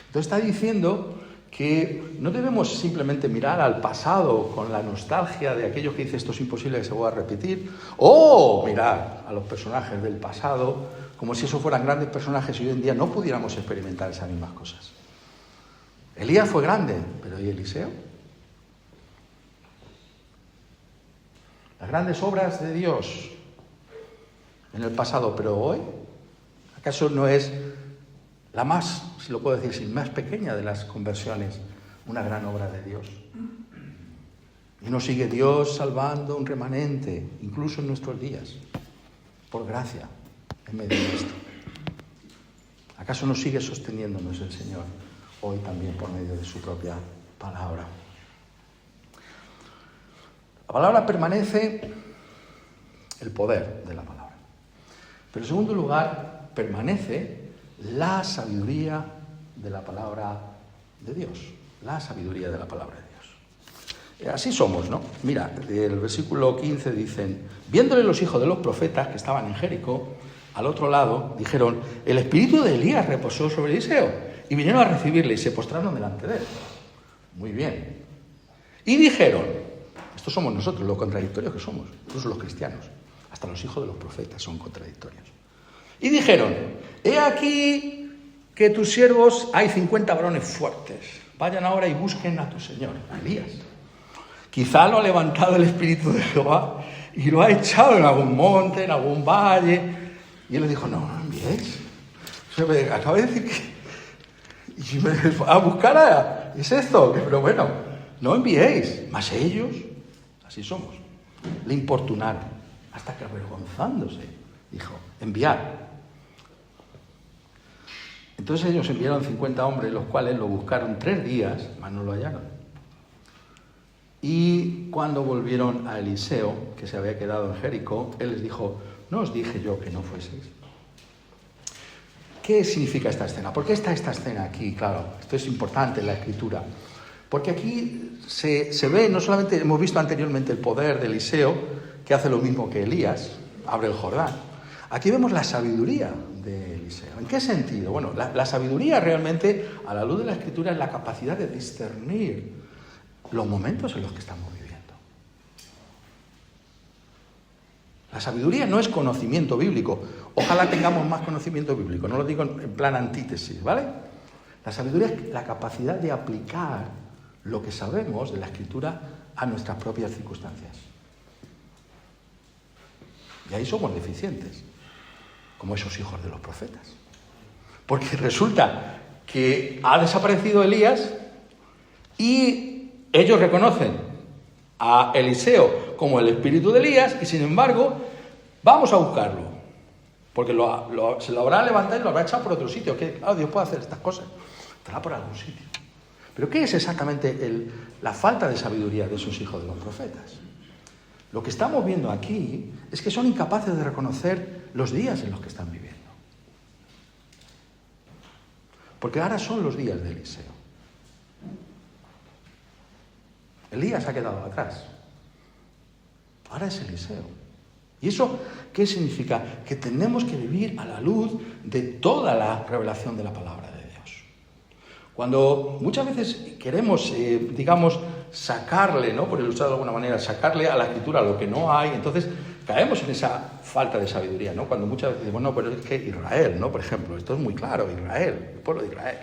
Entonces está diciendo que no debemos simplemente mirar al pasado con la nostalgia de aquello que dice esto es imposible que se vuelva a repetir, o mirar a los personajes del pasado como si esos fueran grandes personajes y hoy en día no pudiéramos experimentar esas mismas cosas. Elías fue grande, pero ¿y Eliseo? Las grandes obras de Dios en el pasado, pero hoy, ¿acaso no es la más, si lo puedo decir, más pequeña de las conversiones, una gran obra de Dios? Y nos sigue Dios salvando un remanente, incluso en nuestros días, por gracia, en medio de esto. ¿Acaso no sigue sosteniéndonos el Señor hoy también por medio de su propia palabra? La palabra permanece, el poder de la palabra. Pero en segundo lugar, permanece la sabiduría de la palabra de Dios. La sabiduría de la palabra de Dios. Así somos, ¿no? Mira, el versículo 15 dicen: viéndole los hijos de los profetas que estaban en Jericó, al otro lado, dijeron: el espíritu de Elías reposó sobre Eliseo. Y vinieron a recibirle y se postraron delante de él. Muy bien. Y dijeron: estos somos nosotros, los contradictorios que somos, incluso los cristianos. Hasta los hijos de los profetas son contradictorios. Y dijeron: he aquí que tus siervos, hay 50 varones fuertes. Vayan ahora y busquen a tu señor, a Elías. Quizá lo ha levantado el espíritu de Jehová y lo ha echado en algún monte, en algún valle. Y él les dijo: no enviéis. Acabo de decir que... Y a buscar a... ¿Es esto? Pero bueno, no enviéis. Mas ellos, así somos, le importunaron, hasta que avergonzándose, dijo: enviad. Entonces ellos enviaron 50 hombres, los cuales lo buscaron 3 días, mas no lo hallaron. Y cuando volvieron a Eliseo, que se había quedado en Jericó, él les dijo: ¿no os dije yo que no fueseis? ¿Qué significa esta escena? ¿Por qué está esta escena aquí? Claro, esto es importante en la Escritura. Porque aquí se ve, no solamente hemos visto anteriormente el poder de Eliseo, que hace lo mismo que Elías, abre el Jordán. Aquí vemos la sabiduría de Eliseo. ¿En qué sentido? Bueno, la sabiduría realmente, a la luz de la Escritura, es la capacidad de discernir los momentos en los que estamos viviendo. La sabiduría no es conocimiento bíblico. Ojalá tengamos más conocimiento bíblico, no lo digo en plan antítesis, ¿vale? La sabiduría es la capacidad de aplicar lo que sabemos de la Escritura a nuestras propias circunstancias. Y ahí somos deficientes, como esos hijos de los profetas. Porque resulta que ha desaparecido Elías y ellos reconocen a Eliseo como el espíritu de Elías y, sin embargo, vamos a buscarlo. Porque se lo habrá levantado y lo habrá echado por otro sitio. Que, claro, Dios puede hacer estas cosas. Estará por algún sitio. Pero ¿qué es exactamente la falta de sabiduría de esos hijos de los profetas? Lo que estamos viendo aquí es que son incapaces de reconocer los días en los que están viviendo. Porque ahora son los días de Eliseo. Elías ha quedado atrás. Ahora es Eliseo. ¿Y eso qué significa? Que tenemos que vivir a la luz de toda la revelación de la palabra de Dios. Cuando muchas veces queremos, sacarle, ¿no? Por ilustrar de alguna manera, sacarle a la Escritura lo que no hay, entonces caemos en esa falta de sabiduría, ¿no? Cuando muchas veces decimos: no, pero es que Israel, ¿no? Por ejemplo, esto es muy claro, Israel, el pueblo de Israel.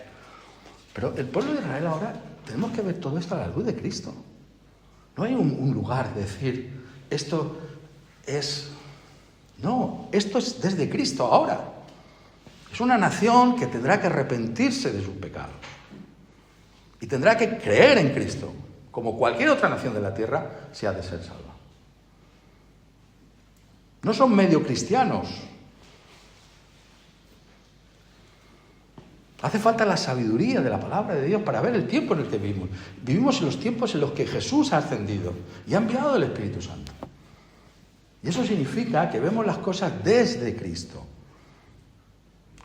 Pero el pueblo de Israel ahora, tenemos que ver todo esto a la luz de Cristo. No hay un lugar de decir, esto es... No, esto es desde Cristo ahora. Es una nación que tendrá que arrepentirse de sus pecados. Y tendrá que creer en Cristo, como cualquier otra nación de la tierra, si ha de ser salva. No son medio cristianos. Hace falta la sabiduría de la palabra de Dios para ver el tiempo en el que vivimos. Vivimos en los tiempos en los que Jesús ha ascendido y ha enviado el Espíritu Santo. Y eso significa que vemos las cosas desde Cristo,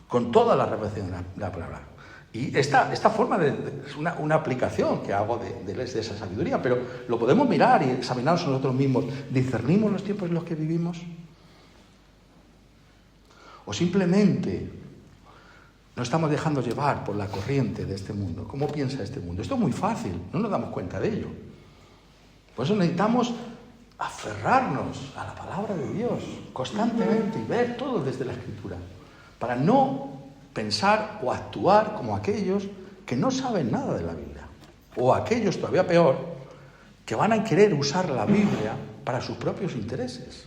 con toda la revelación de la palabra. Y esta forma es una aplicación que hago de esa sabiduría, pero lo podemos mirar y examinarnos nosotros mismos. ¿Discernimos los tiempos en los que vivimos? ¿O simplemente nos estamos dejando llevar por la corriente de este mundo? ¿Cómo piensa este mundo? Esto es muy fácil, no nos damos cuenta de ello. Por eso necesitamos aferrarnos a la palabra de Dios constantemente y ver todo desde la Escritura, para no pensar o actuar como aquellos que no saben nada de la Biblia, o aquellos, todavía peor, que van a querer usar la Biblia para sus propios intereses.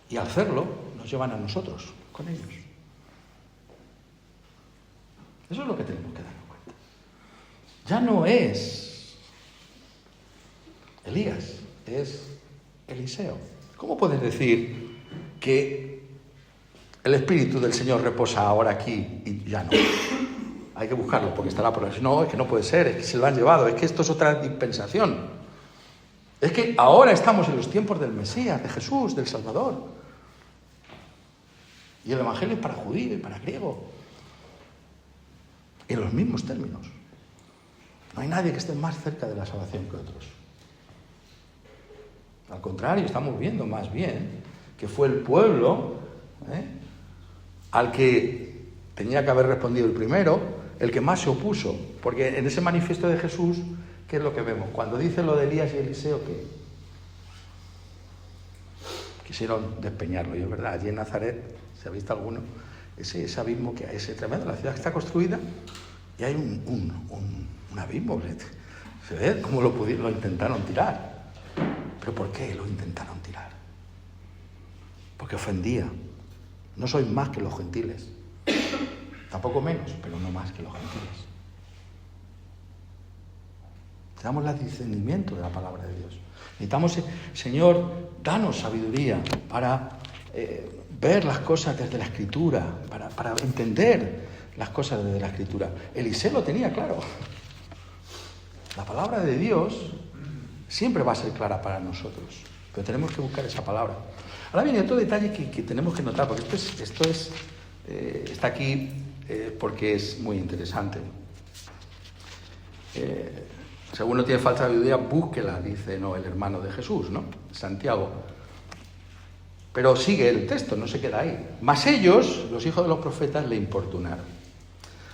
Y al hacerlo, nos llevan a nosotros con ellos. Eso es lo que tenemos que darnos cuenta. Ya no es Elías, es Eliseo. ¿Cómo puedes decir que el Espíritu del Señor reposa ahora aquí y ya no? Hay que buscarlo porque estará por ahí. No, es que no puede ser, es que se lo han llevado, es que esto es otra dispensación. Es que ahora estamos en los tiempos del Mesías, de Jesús, del Salvador. Y el Evangelio es para judío y para griego. En los mismos términos. No hay nadie que esté más cerca de la salvación que otros. Al contrario, estamos viendo más bien que fue el pueblo al que tenía que haber respondido el primero, el que más se opuso. Porque en ese manifiesto de Jesús, ¿qué es lo que vemos? Cuando dice lo de Elías y Eliseo, ¿qué? Quisieron despeñarlo. Y es verdad, allí en Nazaret, si ha visto alguno, ese abismo que hay, ese tremendo, la ciudad está construida y hay un abismo. Se ve cómo lo intentaron tirar. ¿Pero por qué lo intentaron tirar? Porque ofendía. No sois más que los gentiles. Tampoco menos, pero no más que los gentiles. Necesitamos el discernimiento de la palabra de Dios. Necesitamos, Señor, danos sabiduría para ver las cosas desde la Escritura, para entender las cosas desde la Escritura. Eliseo lo tenía claro. La palabra de Dios siempre va a ser clara para nosotros, pero tenemos que buscar esa palabra. Ahora viene otro detalle que tenemos que notar, porque esto está aquí porque es muy interesante. Si alguno tiene falta de sabiduría, búsquela, dice el hermano de Jesús, ¿no? Santiago. Pero sigue el texto, no se queda ahí. Mas ellos, los hijos de los profetas, le importunaron.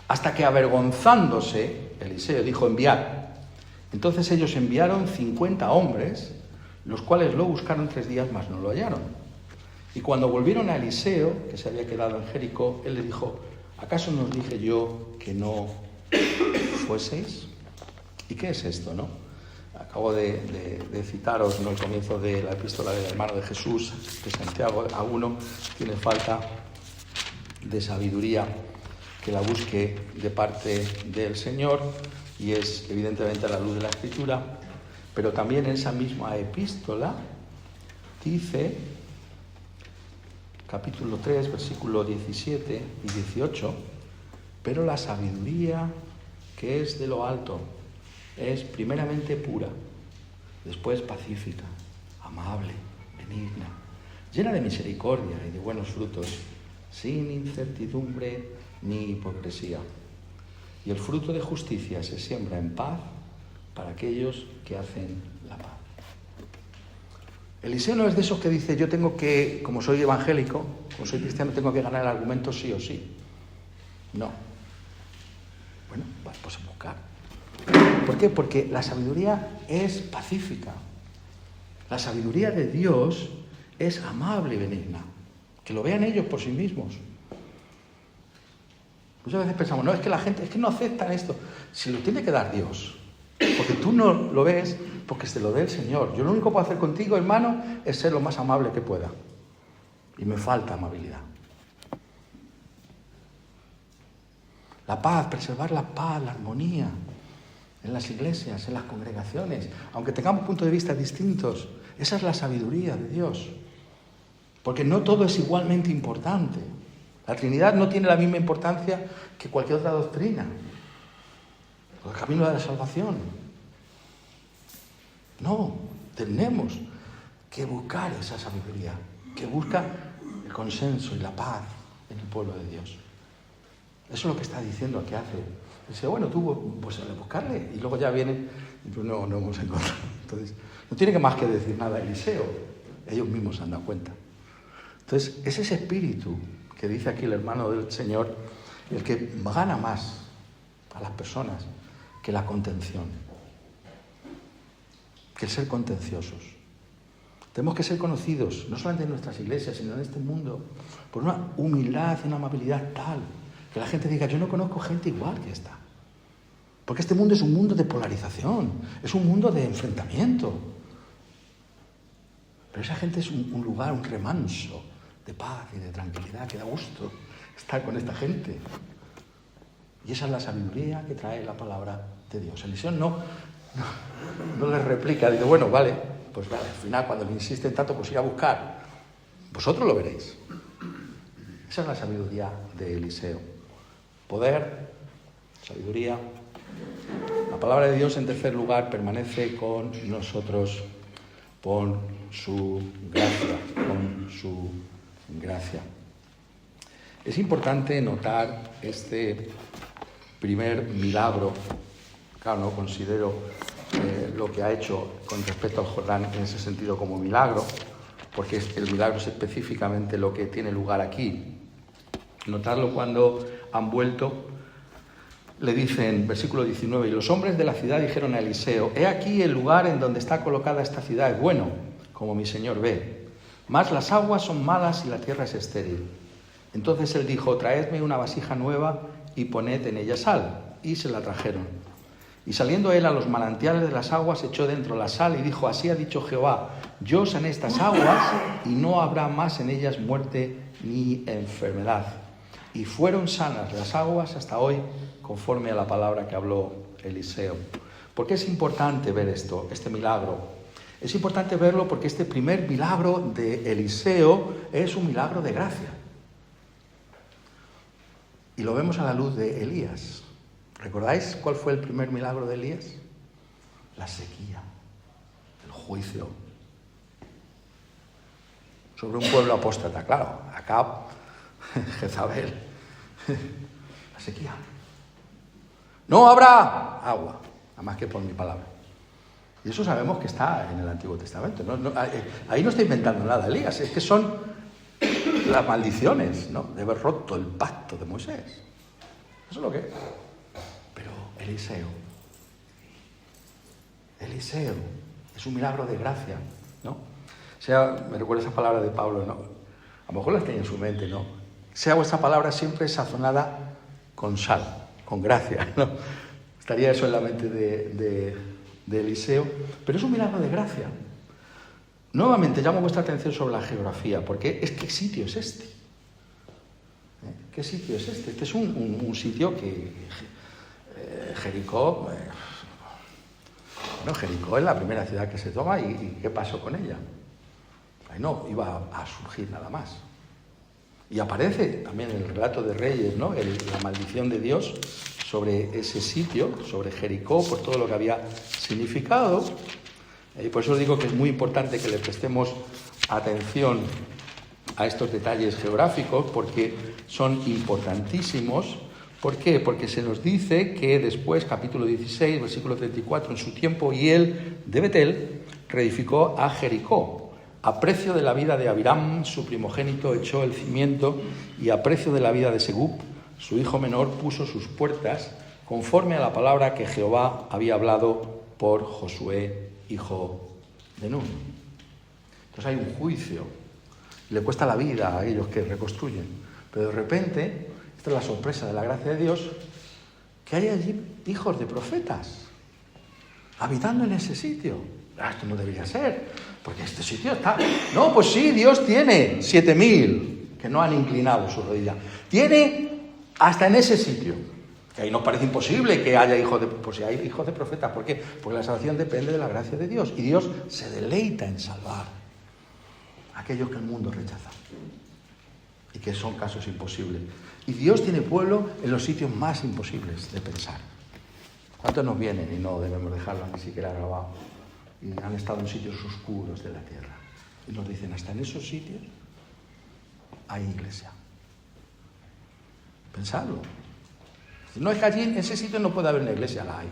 Hasta que, avergonzándose, Eliseo dijo: enviad. Entonces ellos enviaron 50 hombres, los cuales lo buscaron 3 días, mas no lo hallaron. Y cuando volvieron a Eliseo, que se había quedado en Jericó, él le dijo: ¿acaso no os dije yo que no fueseis? ¿Y qué es esto, no? Acabo de citaros, ¿no?, el comienzo de la epístola del hermano de Jesús, de Santiago. A uno tiene falta de sabiduría, que la busque de parte del Señor, y es evidentemente a la luz de la Escritura. Pero también en esa misma epístola dice, capítulo 3, versículo 17 y 18, pero la sabiduría que es de lo alto es primeramente pura, después pacífica, amable, benigna, llena de misericordia y de buenos frutos, sin incertidumbre ni hipocresía. Y el fruto de justicia se siembra en paz para aquellos que hacen la paz. Eliseo no es de esos que dice: yo tengo que, como soy evangélico, como soy cristiano, tengo que ganar el argumento sí o sí. No. Bueno, pues a buscar. ¿Por qué? Porque la sabiduría es pacífica. La sabiduría de Dios es amable y benigna. Que lo vean ellos por sí mismos. Muchas veces pensamos: no, es que la gente, es que no aceptan esto. Si lo tiene que dar Dios. Porque tú no lo ves, porque se lo dé el Señor. Yo lo único que puedo hacer contigo, hermano, es ser lo más amable que pueda. Y me falta amabilidad. La paz, preservar la paz, la armonía en las iglesias, en las congregaciones, aunque tengamos puntos de vista distintos. Esa es la sabiduría de Dios. Porque no todo es igualmente importante. La Trinidad no tiene la misma importancia que cualquier otra doctrina. El camino de la salvación. No, tenemos que buscar esa sabiduría, que busca el consenso y la paz en el pueblo de Dios. Eso es lo que está diciendo que hace. Dice: bueno, tú pues a buscarle, y luego ya vienen y pues no hemos encontrado. Entonces, no tiene que más que decir nada Eliseo. Ellos mismos se han dado cuenta. Entonces, es ese espíritu que dice aquí el hermano del Señor el que gana más a las personas que la contención, que el ser contenciosos. Tenemos que ser conocidos, no solamente en nuestras iglesias, sino en este mundo, por una humildad y una amabilidad tal, que la gente diga: yo no conozco gente igual que esta. Porque este mundo es un mundo de polarización, es un mundo de enfrentamiento. Pero esa gente es un lugar, un remanso de paz y de tranquilidad, que da gusto estar con esta gente. Y esa es la sabiduría que trae la palabra de Dios. Eliseo no le replica, dice: bueno, vale, pues vale, al final cuando le insisten tanto, pues ir a buscar. Vosotros lo veréis. Esa es la sabiduría de Eliseo. Poder, sabiduría. La palabra de Dios, en tercer lugar, permanece con nosotros por su gracia, con su gracia. Es importante notar este primer milagro. Claro, no considero lo que ha hecho con respecto al Jordán en ese sentido como milagro, porque el milagro es específicamente lo que tiene lugar aquí. Notadlo cuando han vuelto. Le dicen, versículo 19, y los hombres de la ciudad dijeron a Eliseo, he aquí el lugar en donde está colocada esta ciudad es bueno, como mi señor ve, mas las aguas son malas y la tierra es estéril. Entonces él dijo, traedme una vasija nueva y poned en ella sal. Y se la trajeron. Y saliendo él a los manantiales de las aguas, echó dentro la sal y dijo, así ha dicho Jehová, yo sané estas aguas y no habrá más en ellas muerte ni enfermedad. Y fueron sanas las aguas hasta hoy, conforme a la palabra que habló Eliseo. ¿Por qué es importante ver esto, este milagro? Es importante verlo porque este primer milagro de Eliseo es un milagro de gracia. Y lo vemos a la luz de Elías. ¿Recordáis cuál fue el primer milagro de Elías? La sequía, el juicio sobre un pueblo apóstata, claro, Acab, Jezabel, la sequía. No habrá agua, nada más que por mi palabra. Y eso sabemos que está en el Antiguo Testamento. Ahí no está inventando nada Elías, es que son las maldiciones, ¿no?, de haber roto el pacto de Moisés. Eso es lo que es. Pero Eliseo es un milagro de gracia, ¿no? O sea, me recuerda esa palabra de Pablo, ¿no? A lo mejor la tenía en su mente, ¿no? Sea vuestra palabra siempre sazonada con sal, con gracia, ¿no? Estaría eso en la mente de Eliseo, pero es un milagro de gracia. Nuevamente llamo vuestra atención sobre la geografía, porque ¿qué sitio es este? ¿Qué sitio es este? Este es un sitio que Jericó, Jericó es la primera ciudad que se toma y ¿qué pasó con ella? Ahí no iba a surgir nada más. Y aparece también en el relato de Reyes, ¿no?, la maldición de Dios sobre ese sitio, sobre Jericó, por todo lo que había significado. Y por eso os digo que es muy importante que le prestemos atención a estos detalles geográficos, porque son importantísimos. ¿Por qué? Porque se nos dice que después, capítulo 16, versículo 34, en su tiempo, y él, de Betel, reedificó a Jericó. A precio de la vida de Abiram, su primogénito, echó el cimiento, y a precio de la vida de Segub, su hijo menor, puso sus puertas, conforme a la palabra que Jehová había hablado por Josué, hijo de Nun. Entonces hay un juicio, le cuesta la vida a aquellos que reconstruyen, pero de repente, esta es la sorpresa de la gracia de Dios, que hay allí hijos de profetas habitando en ese sitio. Esto no debería ser, porque este sitio está... No, pues sí, Dios tiene 7.000 que no han inclinado su rodilla. Tiene hasta en ese sitio. Que ahí nos parece imposible que haya hijos de... Pues si hay hijos de profetas, ¿por qué? Porque la salvación depende de la gracia de Dios. Y Dios se deleita en salvar a aquellos que el mundo rechaza. Y que son casos imposibles. Y Dios tiene pueblo en los sitios más imposibles de pensar. ¿Cuántos nos vienen y no debemos dejarlo ni siquiera grabado? Y han estado en sitios oscuros de la tierra. Y nos dicen, hasta en esos sitios hay iglesia. Pensadlo. No es que allí en ese sitio no puede haber una iglesia, la hay.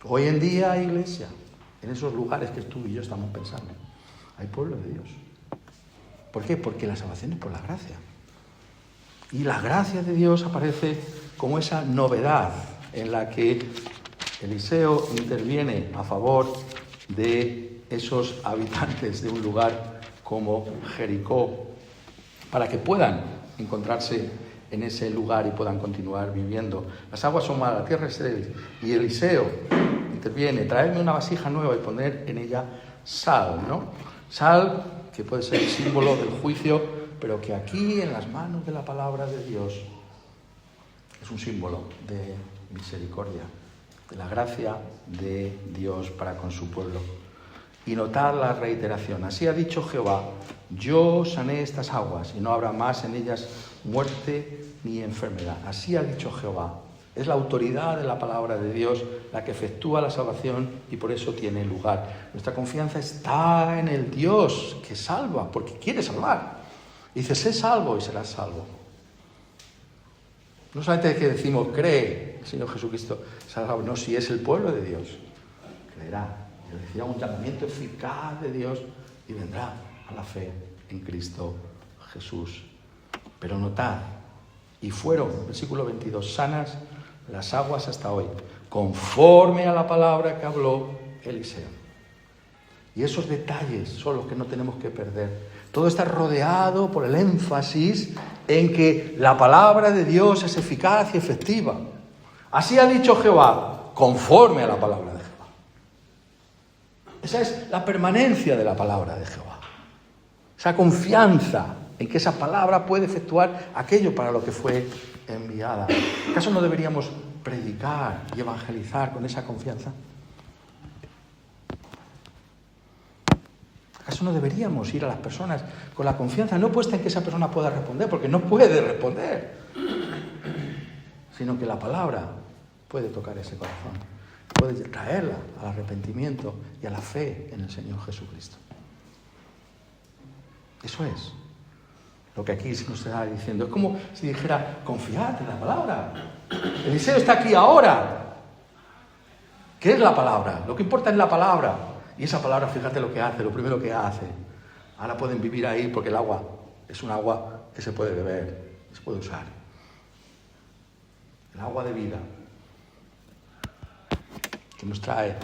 Hoy en día hay iglesia. En esos lugares que tú y yo estamos pensando. Hay pueblo de Dios. ¿Por qué? Porque la salvación es por la gracia. Y la gracia de Dios aparece como esa novedad en la que Eliseo interviene a favor de esos habitantes de un lugar como Jericó, para que puedan encontrarse en ese lugar y puedan continuar viviendo. Las aguas son malas, la tierra es estéril. Y Eliseo interviene, traerme una vasija nueva y poner en ella sal, ¿no? Sal que puede ser el símbolo del juicio, pero que aquí en las manos de la palabra de Dios es un símbolo de misericordia, de la gracia de Dios para con su pueblo. Y notad la reiteración. Así ha dicho Jehová, yo sané estas aguas y no habrá más en ellas muerte ni enfermedad. Así ha dicho Jehová. Es la autoridad de la palabra de Dios la que efectúa la salvación y por eso tiene lugar. Nuestra confianza está en el Dios que salva, porque quiere salvar. Y dice, sé salvo y serás salvo. No solamente que decimos, cree, el Señor Jesucristo salva, no, si es el pueblo de Dios, creerá. Yo decía, un llamamiento eficaz de Dios y vendrá a la fe en Cristo Jesús. Pero notad, y fueron, versículo 22, sanas las aguas hasta hoy, conforme a la palabra que habló Eliseo. Y esos detalles son los que no tenemos que perder. Todo está rodeado por el énfasis en que la palabra de Dios es eficaz y efectiva. Así ha dicho Jehová, conforme a la palabra de Jehová. Esa es la permanencia de la palabra de Jehová. Esa confianza en que esa palabra puede efectuar aquello para lo que fue enviada. ¿Acaso no deberíamos predicar y evangelizar con esa confianza? ¿Acaso no deberíamos ir a las personas con la confianza no puesta en que esa persona pueda responder, porque no puede responder, sino que la palabra puede tocar ese corazón, puede traerla al arrepentimiento y a la fe en el Señor Jesucristo? Eso es lo que aquí se nos está diciendo. Es como si dijera, confiad en la palabra. Eliseo está aquí ahora. ¿Qué es la palabra? Lo que importa es la palabra. Y esa palabra, fíjate lo que hace, lo primero que hace. Ahora pueden vivir ahí porque el agua es un agua que se puede beber, se puede usar. El agua de vida que nos trae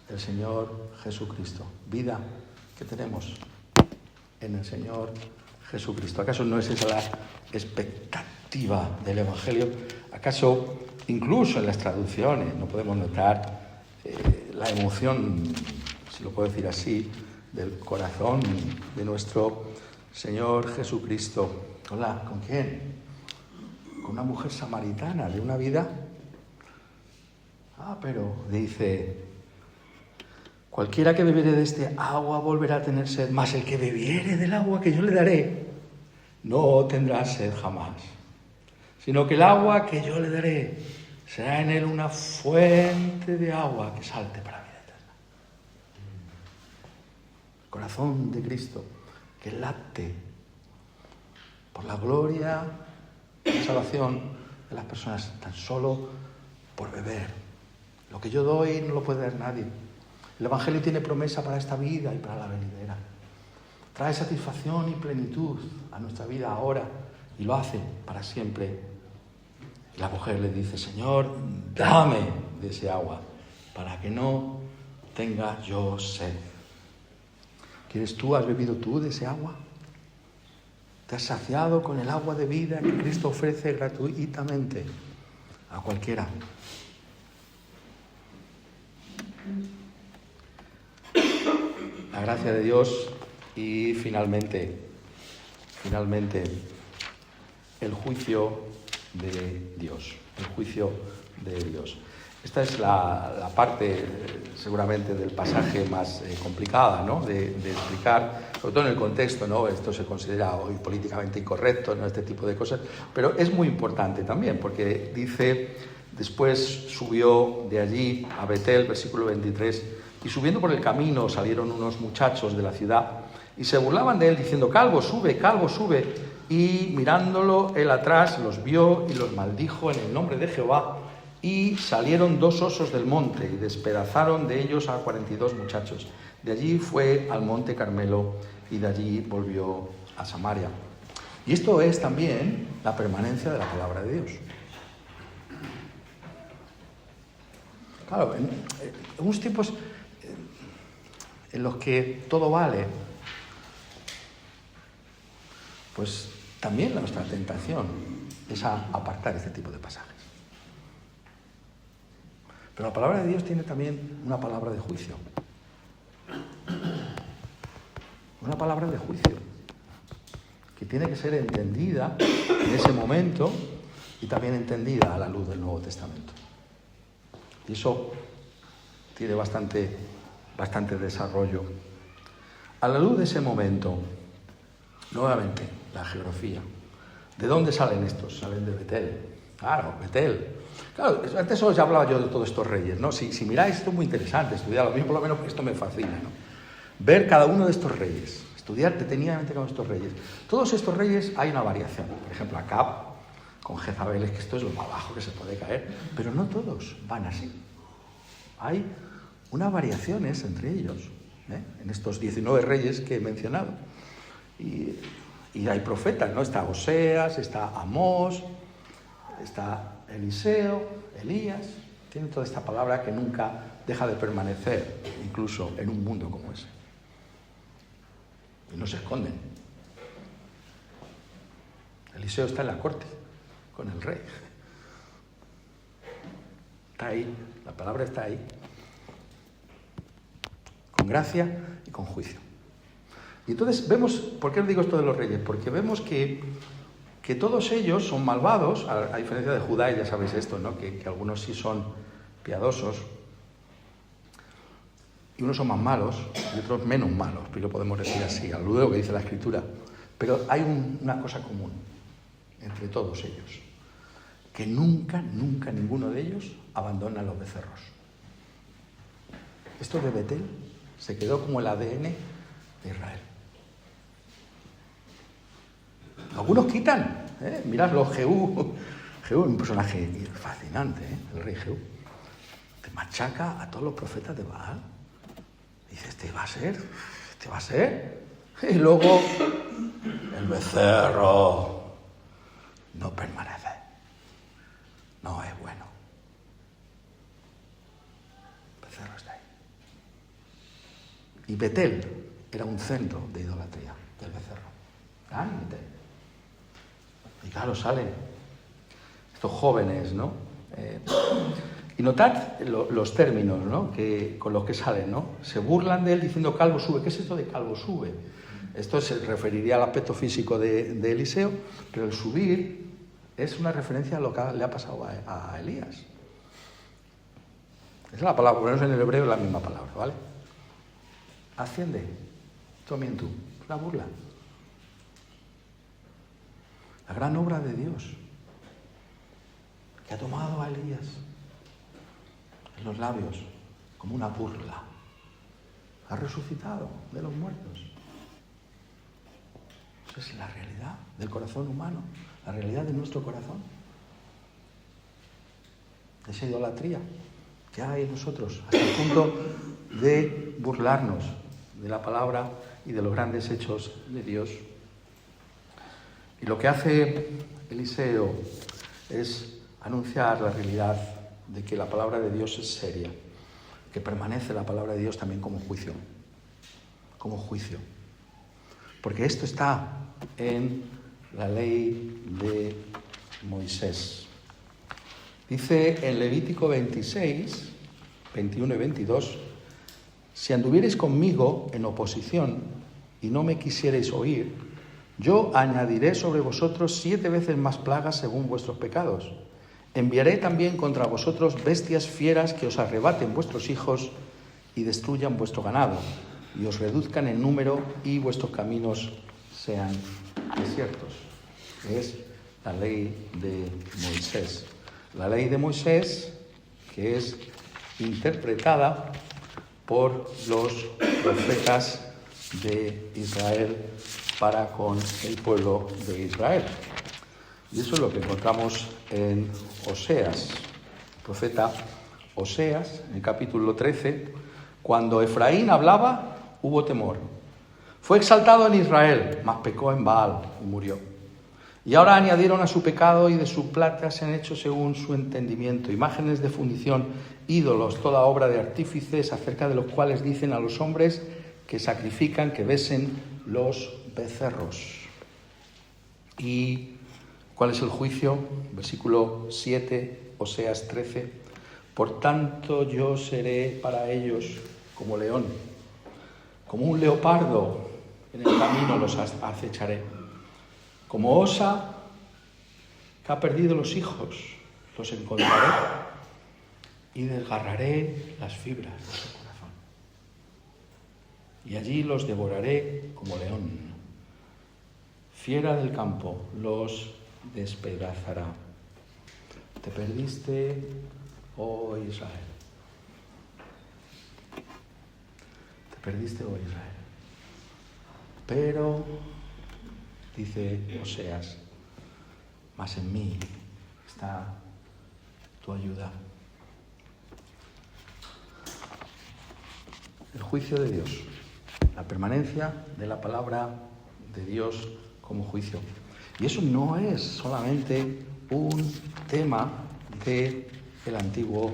el Señor Jesucristo. Vida que tenemos en el Señor Jesucristo. ¿Acaso no es esa la expectativa del Evangelio? ¿Acaso incluso en las traducciones no podemos notar la emoción, si lo puedo decir así, del corazón de nuestro Señor Jesucristo? Hola, ¿con quién? Con una mujer samaritana de una vida. Pero dice, cualquiera que bebiere de este agua volverá a tener sed, mas el que bebiere del agua que yo le daré no tendrá sed jamás, sino que el agua que yo le daré será en él una fuente de agua que salte para vida eterna. El corazón de Cristo que late por la gloria y la salvación de las personas tan solo por beber. Lo que yo doy no lo puede dar nadie. El Evangelio tiene promesa para esta vida y para la venidera. Trae satisfacción y plenitud a nuestra vida ahora y lo hace para siempre. Y la mujer le dice, Señor, dame de ese agua para que no tenga yo sed. ¿Quieres tú, has bebido tú de ese agua? ¿Te has saciado con el agua de vida que Cristo ofrece gratuitamente a cualquiera? La gracia de Dios y finalmente el juicio de Dios. El juicio de Dios. Esta es la parte seguramente del pasaje más complicada, ¿no? de explicar, sobre todo en el contexto, ¿no? Esto se considera hoy políticamente incorrecto, ¿no? Este tipo de cosas, pero es muy importante también porque dice, después subió de allí a Betel, versículo 23, y subiendo por el camino salieron unos muchachos de la ciudad y se burlaban de él diciendo, calvo sube, y mirándolo él atrás los vio y los maldijo en el nombre de Jehová. Y salieron 2 osos del monte y despedazaron de ellos a 42 muchachos. De allí fue al monte Carmelo y de allí volvió a Samaria. Y esto es también la permanencia de la palabra de Dios. Claro, en unos tiempos en los que todo vale, pues también nuestra tentación es apartar este tipo de pasajes. Pero la palabra de Dios tiene también una palabra de juicio. Una palabra de juicio que tiene que ser entendida en ese momento y también entendida a la luz del Nuevo Testamento. Y eso tiene bastante desarrollo. A la luz de ese momento, nuevamente, la geografía. ¿De dónde salen estos? Salen de Betel. Claro, Betel. Claro, antes os hablaba yo de todos estos reyes, ¿no? Si miráis, esto es muy interesante, estudiarlo. A mí por lo menos esto me fascina, ¿no? Ver cada uno de estos reyes, estudiar detenidamente con estos reyes. Todos estos reyes hay una variación. Por ejemplo, Acab, con Jezabel, es que esto es lo más bajo que se puede caer. Pero no todos van así. Hay unas variaciones entre ellos. en estos 19 reyes que he mencionado. Y hay profetas, ¿no? Está Oseas, está Amós, está Eliseo, Elías. Tiene toda esta palabra que nunca deja de permanecer, incluso en un mundo como ese. Y no se esconden. Eliseo está en la corte, con el rey. Está ahí, la palabra está ahí. Con gracia y con juicio. Y entonces vemos, ¿por qué os digo esto de los reyes? Porque vemos que todos ellos son malvados, a diferencia de Judá, y ya sabéis esto, ¿no? Que algunos sí son piadosos, y unos son más malos, y otros menos malos, pero lo podemos decir así, al de lo que dice la Escritura. Pero hay una cosa común entre todos ellos, que nunca ninguno de ellos abandona los becerros. Esto de Betel se quedó como el ADN de Israel. Algunos quitan, miradlo, Jehú es un personaje fascinante, el rey Jehú. Te machaca a todos los profetas de Baal. Dice, este va a ser. Y luego, el becerro no permanece. No es bueno. El becerro está ahí. Y Betel era un centro de idolatría del becerro. Betel. Y claro, salen estos jóvenes, ¿no? Y notad los términos, ¿no? Con los que salen, ¿no? Se burlan de él diciendo calvo sube. ¿Qué es esto de calvo sube? Esto se referiría al aspecto físico de Eliseo, pero el subir es una referencia a lo que le ha pasado a Elías. Esa es la palabra, por lo menos en el hebreo es la misma palabra, ¿vale? Asciende, también tú, es una burla. La gran obra de Dios que ha tomado a Elías en los labios como una burla. Ha resucitado de los muertos. Esa es la realidad del corazón humano, la realidad de nuestro corazón. Esa idolatría que hay en nosotros, hasta el punto de burlarnos de la palabra y de los grandes hechos de Dios. Y lo que hace Eliseo es anunciar la realidad de que la palabra de Dios es seria, que permanece la palabra de Dios también como juicio. Porque esto está en la ley de Moisés. Dice en Levítico 26, 21 y 22, si anduvierais conmigo en oposición y no me quisierais oír, yo añadiré sobre vosotros 7 veces más plagas según vuestros pecados. Enviaré también contra vosotros bestias fieras que os arrebaten vuestros hijos y destruyan vuestro ganado, y os reduzcan en número y vuestros caminos sean desiertos. Es la ley de Moisés. La ley de Moisés que es interpretada por los profetas de Israel para con el pueblo de Israel. Y eso es lo que encontramos en Oseas, profeta Oseas, en el capítulo 13, cuando Efraín hablaba, hubo temor. Fue exaltado en Israel, mas pecó en Baal y murió. Y ahora añadieron a su pecado y de su plata se han hecho según su entendimiento imágenes de fundición, ídolos, toda obra de artífices, acerca de los cuales dicen a los hombres que sacrifican, que besen los becerros. ¿Y cuál es el juicio? Versículo 7, Oseas 13. Por tanto yo seré para ellos como león, como un leopardo, en el camino los acecharé. Como osa que ha perdido los hijos, los encontraré y desgarraré las fibras de su corazón. Y allí los devoraré como león. Fiera del campo los despedazará. Te perdiste, oh Israel. Te perdiste, oh Israel. Pero, dice Oseas, mas en mí está tu ayuda. El juicio de Dios la permanencia de la palabra de Dios como juicio. Y eso no es solamente un tema del Antiguo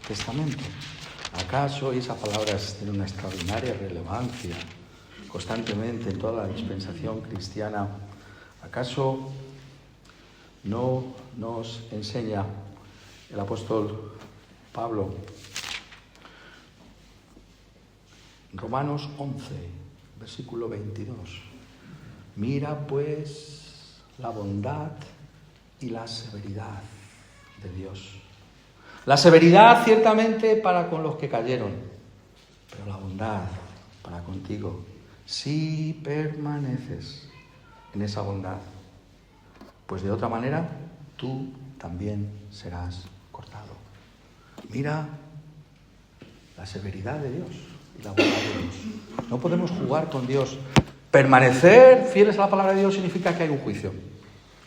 Testamento. ¿Acaso esa palabra tiene una extraordinaria relevancia constantemente en toda la dispensación cristiana? ¿Acaso no nos enseña el apóstol Pablo Romanos 11, versículo 22? Mira pues la bondad y la severidad de Dios. La severidad ciertamente para con los que cayeron, pero la bondad para contigo, si permaneces en esa bondad, pues de otra manera tú también serás cortado. Mira la severidad de Dios y la bondad de Dios. No podemos jugar con Dios. Permanecer fieles a la palabra de Dios significa que hay un juicio,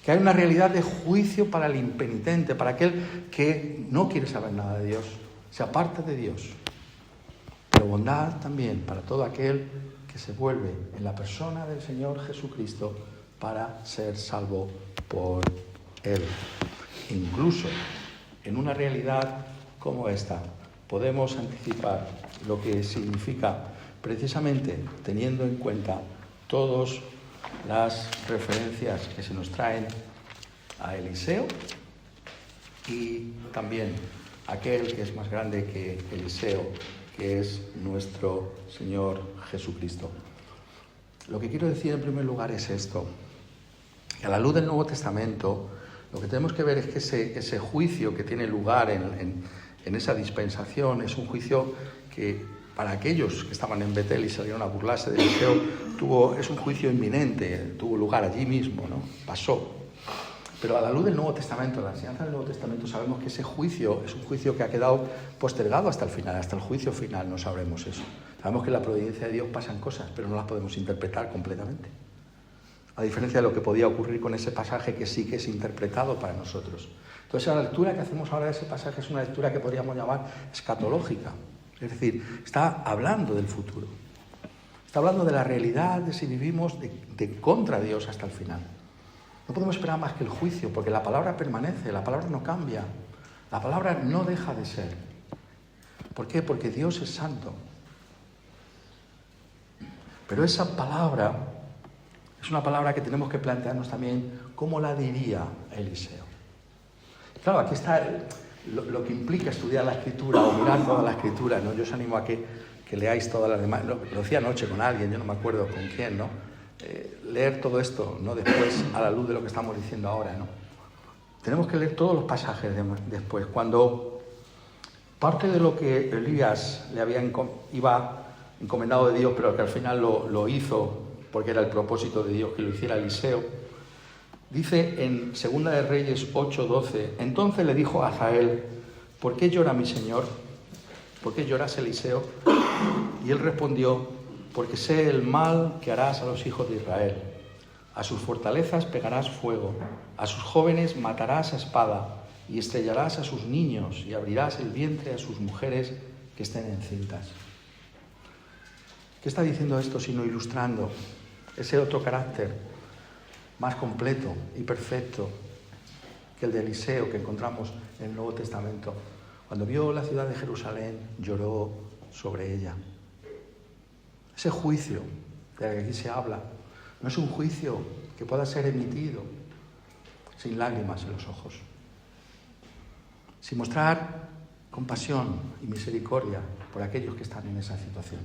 que hay una realidad de juicio para el impenitente, para aquel que no quiere saber nada de Dios, se aparta de Dios. Pero bondad también para todo aquel que se vuelve en la persona del Señor Jesucristo para ser salvo por Él. Incluso en una realidad como esta, podemos anticipar lo que significa precisamente teniendo en cuenta todas las referencias que se nos traen a Eliseo y también aquel que es más grande que Eliseo, que es nuestro Señor Jesucristo. Lo que quiero decir en primer lugar es esto, que a la luz del Nuevo Testamento, lo que tenemos que ver es que ese juicio que tiene lugar en esa dispensación es un juicio que para aquellos que estaban en Betel y salieron a burlarse de Eliseo, es un juicio inminente, tuvo lugar allí mismo, ¿no? Pasó. Pero a la luz del Nuevo Testamento, la enseñanza del Nuevo Testamento, sabemos que ese juicio es un juicio que ha quedado postergado hasta el final, hasta el juicio final, no sabremos eso. Sabemos que en la providencia de Dios pasan cosas, pero no las podemos interpretar completamente. A diferencia de lo que podía ocurrir con ese pasaje que sí que es interpretado para nosotros. Entonces, la lectura que hacemos ahora de ese pasaje es una lectura que podríamos llamar escatológica. Es decir, está hablando del futuro. Está hablando de la realidad de si vivimos de contra Dios hasta el final. No podemos esperar más que el juicio, porque la palabra permanece, la palabra no cambia. La palabra no deja de ser. ¿Por qué? Porque Dios es santo. Pero esa palabra es una palabra que tenemos que plantearnos también cómo la diría Eliseo. Claro, aquí está lo que implica estudiar la Escritura o mirar toda la Escritura, ¿no? Yo os animo a que leáis todas las demás. Lo decía anoche con alguien, yo no me acuerdo con quién, ¿no? Leer todo esto, ¿no? Después, a la luz de lo que estamos diciendo ahora, ¿no? Tenemos que leer todos los pasajes después. Cuando parte de lo que Elías le iba encomendado de Dios, pero que al final lo hizo porque era el propósito de Dios que lo hiciera Eliseo, dice en 2 de Reyes 8:12, entonces le dijo a Hazael, ¿por qué llora mi señor? ¿Por qué lloras, Eliseo? Y él respondió, porque sé el mal que harás a los hijos de Israel. A sus fortalezas pegarás fuego, a sus jóvenes matarás a espada, y estrellarás a sus niños, y abrirás el vientre a sus mujeres que estén encintas. ¿Qué está diciendo esto sino ilustrando ese otro carácter más completo y perfecto que el de Eliseo que encontramos en el Nuevo Testamento? Cuando vio la ciudad de Jerusalén, lloró sobre ella. Ese juicio del que aquí se habla no es un juicio que pueda ser emitido sin lágrimas en los ojos, sin mostrar compasión y misericordia por aquellos que están en esa situación.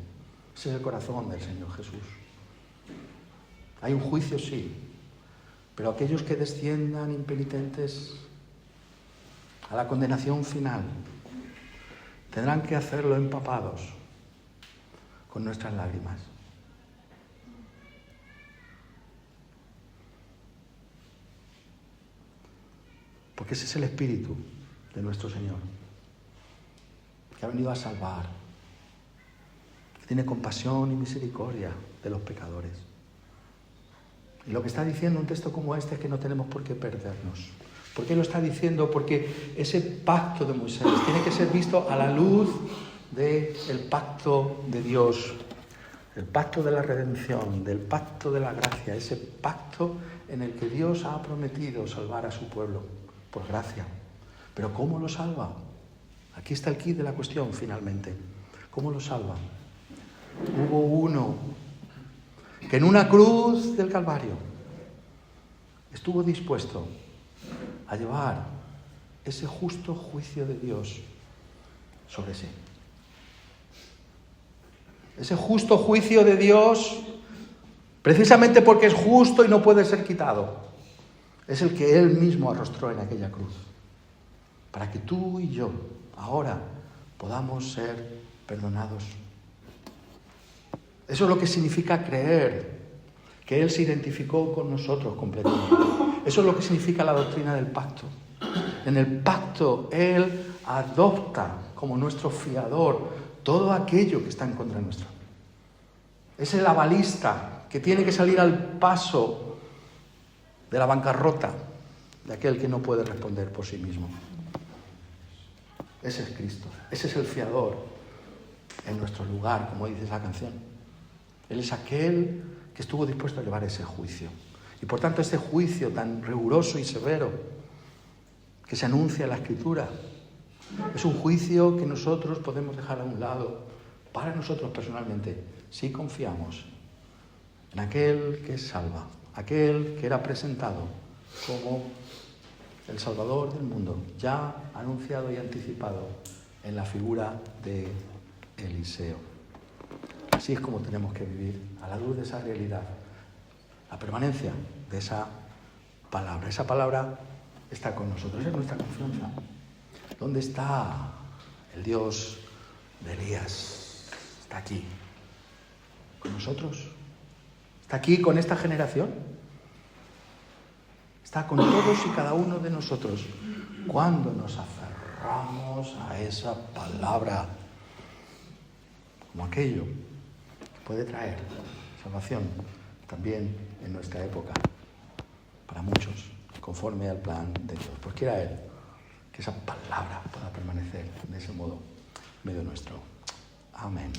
Ese es el corazón del Señor Jesús. Hay un juicio, sí, pero aquellos que desciendan impenitentes a la condenación final tendrán que hacerlo empapados con nuestras lágrimas. Porque ese es el espíritu de nuestro Señor, que ha venido a salvar, que tiene compasión y misericordia de los pecadores. Y lo que está diciendo un texto como este es que no tenemos por qué perdernos. ¿Por qué lo está diciendo? Porque ese pacto de Moisés tiene que ser visto a la luz del pacto de Dios. del pacto de la redención, del pacto de la gracia, ese pacto en el que Dios ha prometido salvar a su pueblo por gracia. Pero ¿cómo lo salva? Aquí está el quid de la cuestión finalmente. ¿Cómo lo salva? Hubo uno que en una cruz del Calvario estuvo dispuesto a llevar ese justo juicio de Dios sobre sí. Ese justo juicio de Dios, precisamente porque es justo y no puede ser quitado, es el que Él mismo arrostró en aquella cruz, para que tú y yo ahora podamos ser perdonados. Eso es lo que significa creer, que Él se identificó con nosotros completamente. Eso es lo que significa la doctrina del pacto. En el pacto Él adopta como nuestro fiador todo aquello que está en contra nuestro. Es el avalista que tiene que salir al paso de la bancarrota de aquel que no puede responder por sí mismo. Ese es Cristo, ese es el fiador en nuestro lugar, como dice esa canción. Él es aquel que estuvo dispuesto a llevar ese juicio. Y por tanto ese juicio tan riguroso y severo que se anuncia en la Escritura es un juicio que nosotros podemos dejar a un lado para nosotros personalmente, si confiamos en aquel que salva, aquel que era presentado como el Salvador del mundo, ya anunciado y anticipado en la figura de Eliseo. Así es como tenemos que vivir, a la luz de esa realidad, la permanencia de esa palabra. Esa palabra está con nosotros, es nuestra confianza. ¿Dónde está el Dios de Elías? Está aquí, con nosotros. Está aquí con esta generación. Está con todos y cada uno de nosotros cuando nos aferramos a esa palabra, como aquello que puede traer salvación también en nuestra época, para muchos, conforme al plan de Dios. Pues quiera Él que esa palabra pueda permanecer de ese modo en medio nuestro. Amén.